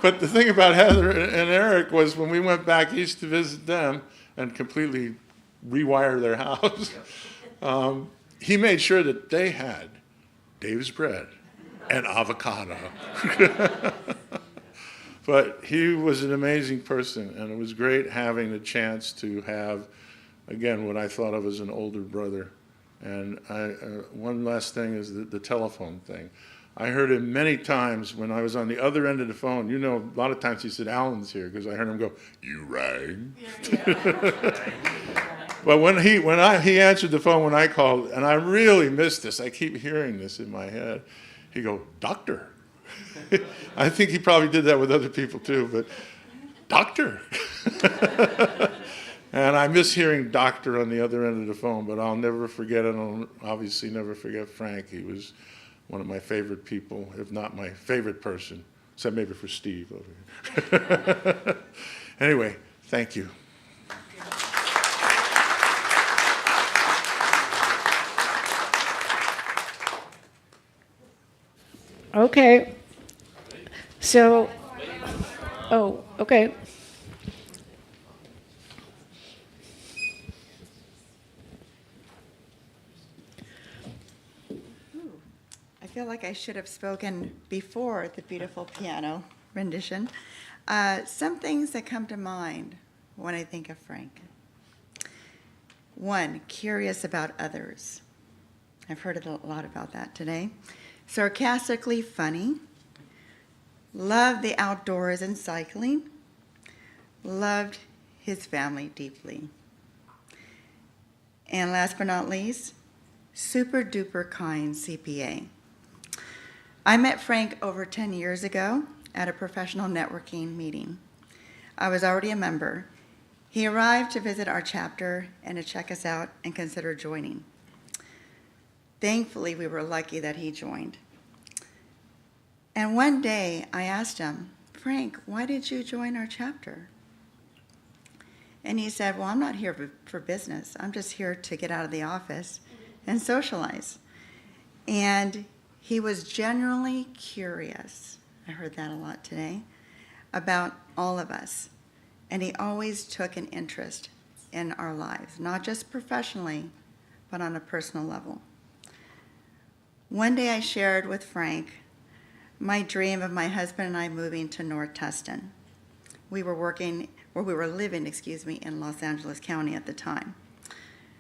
Speaker 6: But the thing about Heather and Eric was when we went back east to visit them and completely rewire their house, he made sure that they had Dave's bread and avocado. But he was an amazing person, and it was great having the chance to have, again, what I thought of as an older brother. And one last thing is the telephone thing. I heard him many times when I was on the other end of the phone. You know, a lot of times he said, "Alan's here," because I heard him go, "You rang?" But when he answered the phone when I called, and I really missed this, I keep hearing this in my head, he'd go, "Doctor." I think he probably did that with other people too, but "Doctor." And I miss hearing "Doctor" on the other end of the phone, but I'll never forget it. I'll obviously never forget Frank. He was one of my favorite people, if not my favorite person, except maybe for Steve over here. Anyway, thank you.
Speaker 2: Okay. So, oh, okay.
Speaker 11: I feel like I should have spoken before the beautiful piano rendition. Some things that come to mind when I think of Frank. One, curious about others. I've heard a lot about that today. Sarcastically funny. Loved the outdoors and cycling. Loved his family deeply. And last but not least, super duper kind CPA. I met Frank over 10 years ago at a professional networking meeting. I was already a member. He arrived to visit our chapter and to check us out and consider joining. Thankfully, we were lucky that he joined. And one day I asked him, "Frank, why did you join our chapter?" And he said, "Well, I'm not here for business. I'm just here to get out of the office and socialize." And he was genuinely curious, I heard that a lot today, about all of us. And he always took an interest in our lives, not just professionally, but on a personal level. One day I shared with Frank my dream of my husband and I moving to North Tustin. We were living, in Los Angeles County at the time.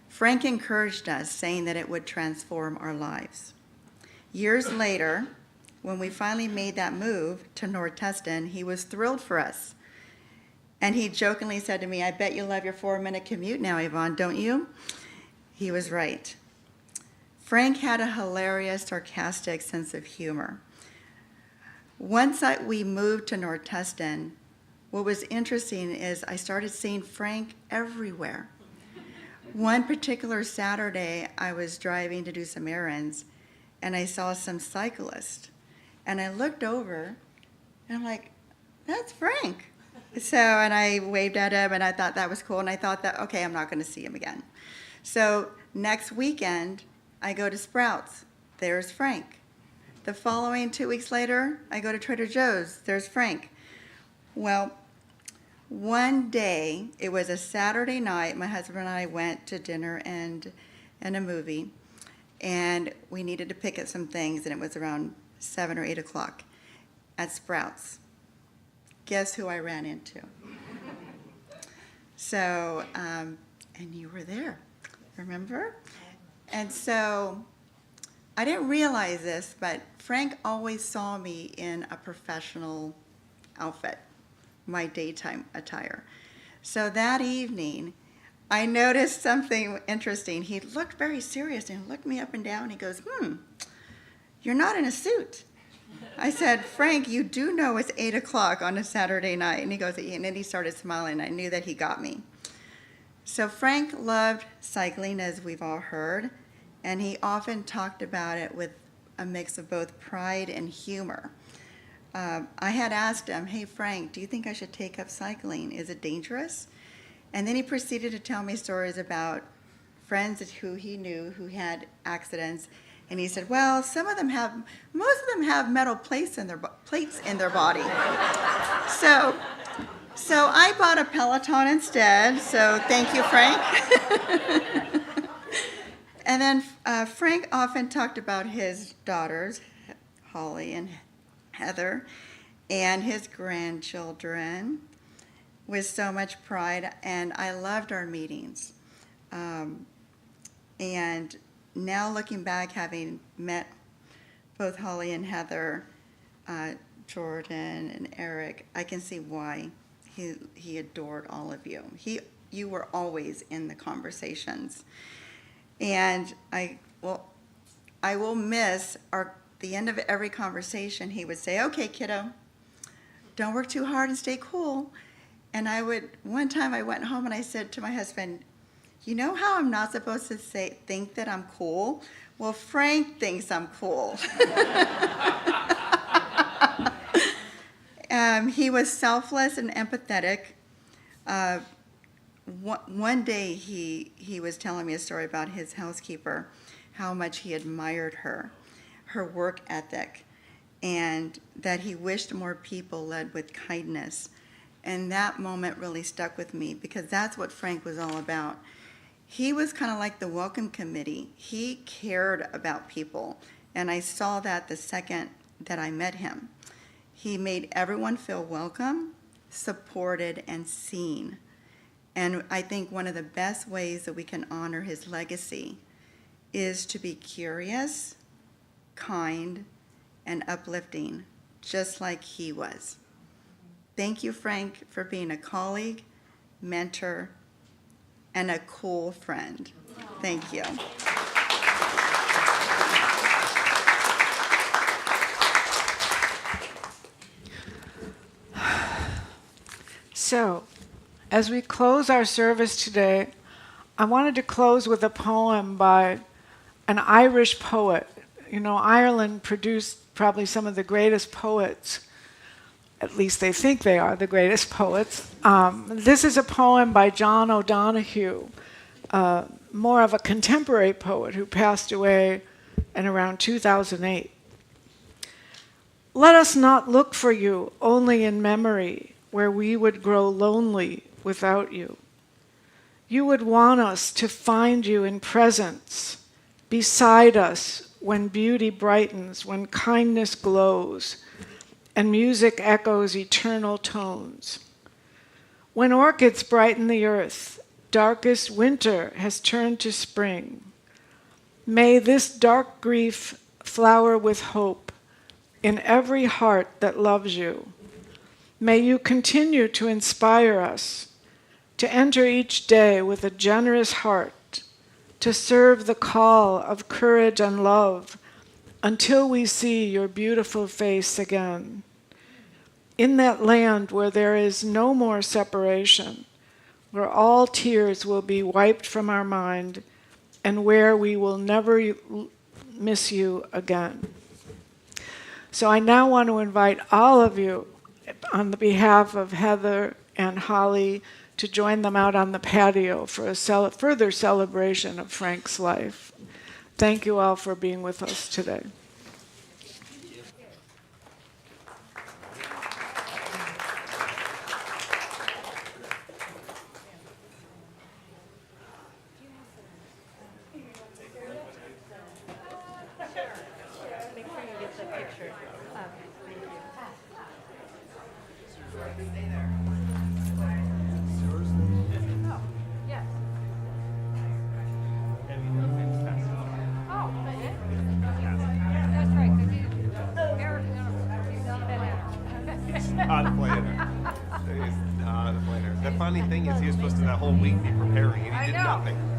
Speaker 11: Frank encouraged us, saying that it would transform our lives. Years later, when we finally made that move to North Tustin, he was thrilled for us. And he jokingly said to me, "I bet you love your 4-minute commute now, Yvonne, don't you?" He was right. Frank had a hilarious, sarcastic sense of humor. Once we moved to North Tustin, what was interesting is I started seeing Frank everywhere. One particular Saturday, I was driving to do some errands, and I saw some cyclists. And I looked over, and I'm like, "That's Frank." And I waved at him, and I thought that was cool, and I thought that, okay, I'm not going to see him again. So next weekend, I go to Sprouts. There's Frank. The following 2 weeks later, I go to Trader Joe's. There's Frank. Well, one day, it was a Saturday night, my husband and I went to dinner and a movie, and we needed to pick up some things, and it was around 7 or 8 o'clock at Sprouts. Guess who I ran into? So, and you were there, remember? And so, I didn't realize this, but Frank always saw me in a professional outfit, my daytime attire. So that evening, I noticed something interesting. He looked very serious and looked me up and down. He goes, you're not in a suit. I said, Frank, you do know it's 8 o'clock on a Saturday night. And he goes, and then he started smiling. I knew that he got me. So Frank loved cycling, as we've all heard, and he often talked about it with a mix of both pride and humor. I had asked him, hey, Frank, do you think I should take up cycling? Is it dangerous? And then he proceeded to tell me stories about friends who he knew who had accidents. And he said, well, most of them have metal plates in their body. So I bought a Peloton instead, so thank you, Frank. And then Frank often talked about his daughters, Holly and Heather, and his grandchildren with so much pride, and I loved our meetings. And now looking back, having met both Holly and Heather, Jordan and Eric, I can see why he adored all of you. You were always in the conversations. And I will miss the end of every conversation, he would say, okay, kiddo, don't work too hard and stay cool. And one time I went home and I said to my husband, you know how I'm not supposed to think that I'm cool? Well, Frank thinks I'm cool. He was selfless and empathetic. One day he was telling me a story about his housekeeper, how much he admired her work ethic, and that he wished more people led with kindness. And that moment really stuck with me because that's what Frank was all about. He was kind of like the welcome committee. He cared about people, and I saw that the second that I met him. He made everyone feel welcome, supported, and seen. And I think one of the best ways that we can honor his legacy is to be curious, kind, and uplifting, just like he was. Thank you, Frank, for being a colleague, mentor, and a cool friend. Thank you.
Speaker 2: So, as we close our service today, I wanted to close with a poem by an Irish poet. You know, Ireland produced probably some of the greatest poets. At least they think they are the greatest poets. This is a poem by John O'Donoghue, more of a contemporary poet who passed away in around 2008. Let us not look for you only in memory, where we would grow lonely without you. You would want us to find you in presence, beside us when beauty brightens, when kindness glows, and music echoes eternal tones. When orchids brighten the earth, darkest winter has turned to spring. May this dark grief flower with hope in every heart that loves you. May you continue to inspire us to enter each day with a generous heart, to serve the call of courage and love until we see your beautiful face again. In that land where there is no more separation, where all tears will be wiped from our mind, and where we will never miss you again. So I now want to invite all of you, on the behalf of Heather and Holly, to join them out on the patio for a further celebration of Frank's life. Thank you all for being with us today.
Speaker 6: The planner. The planner.
Speaker 12: funny thing is he was supposed to that whole week be preparing, and he did nothing.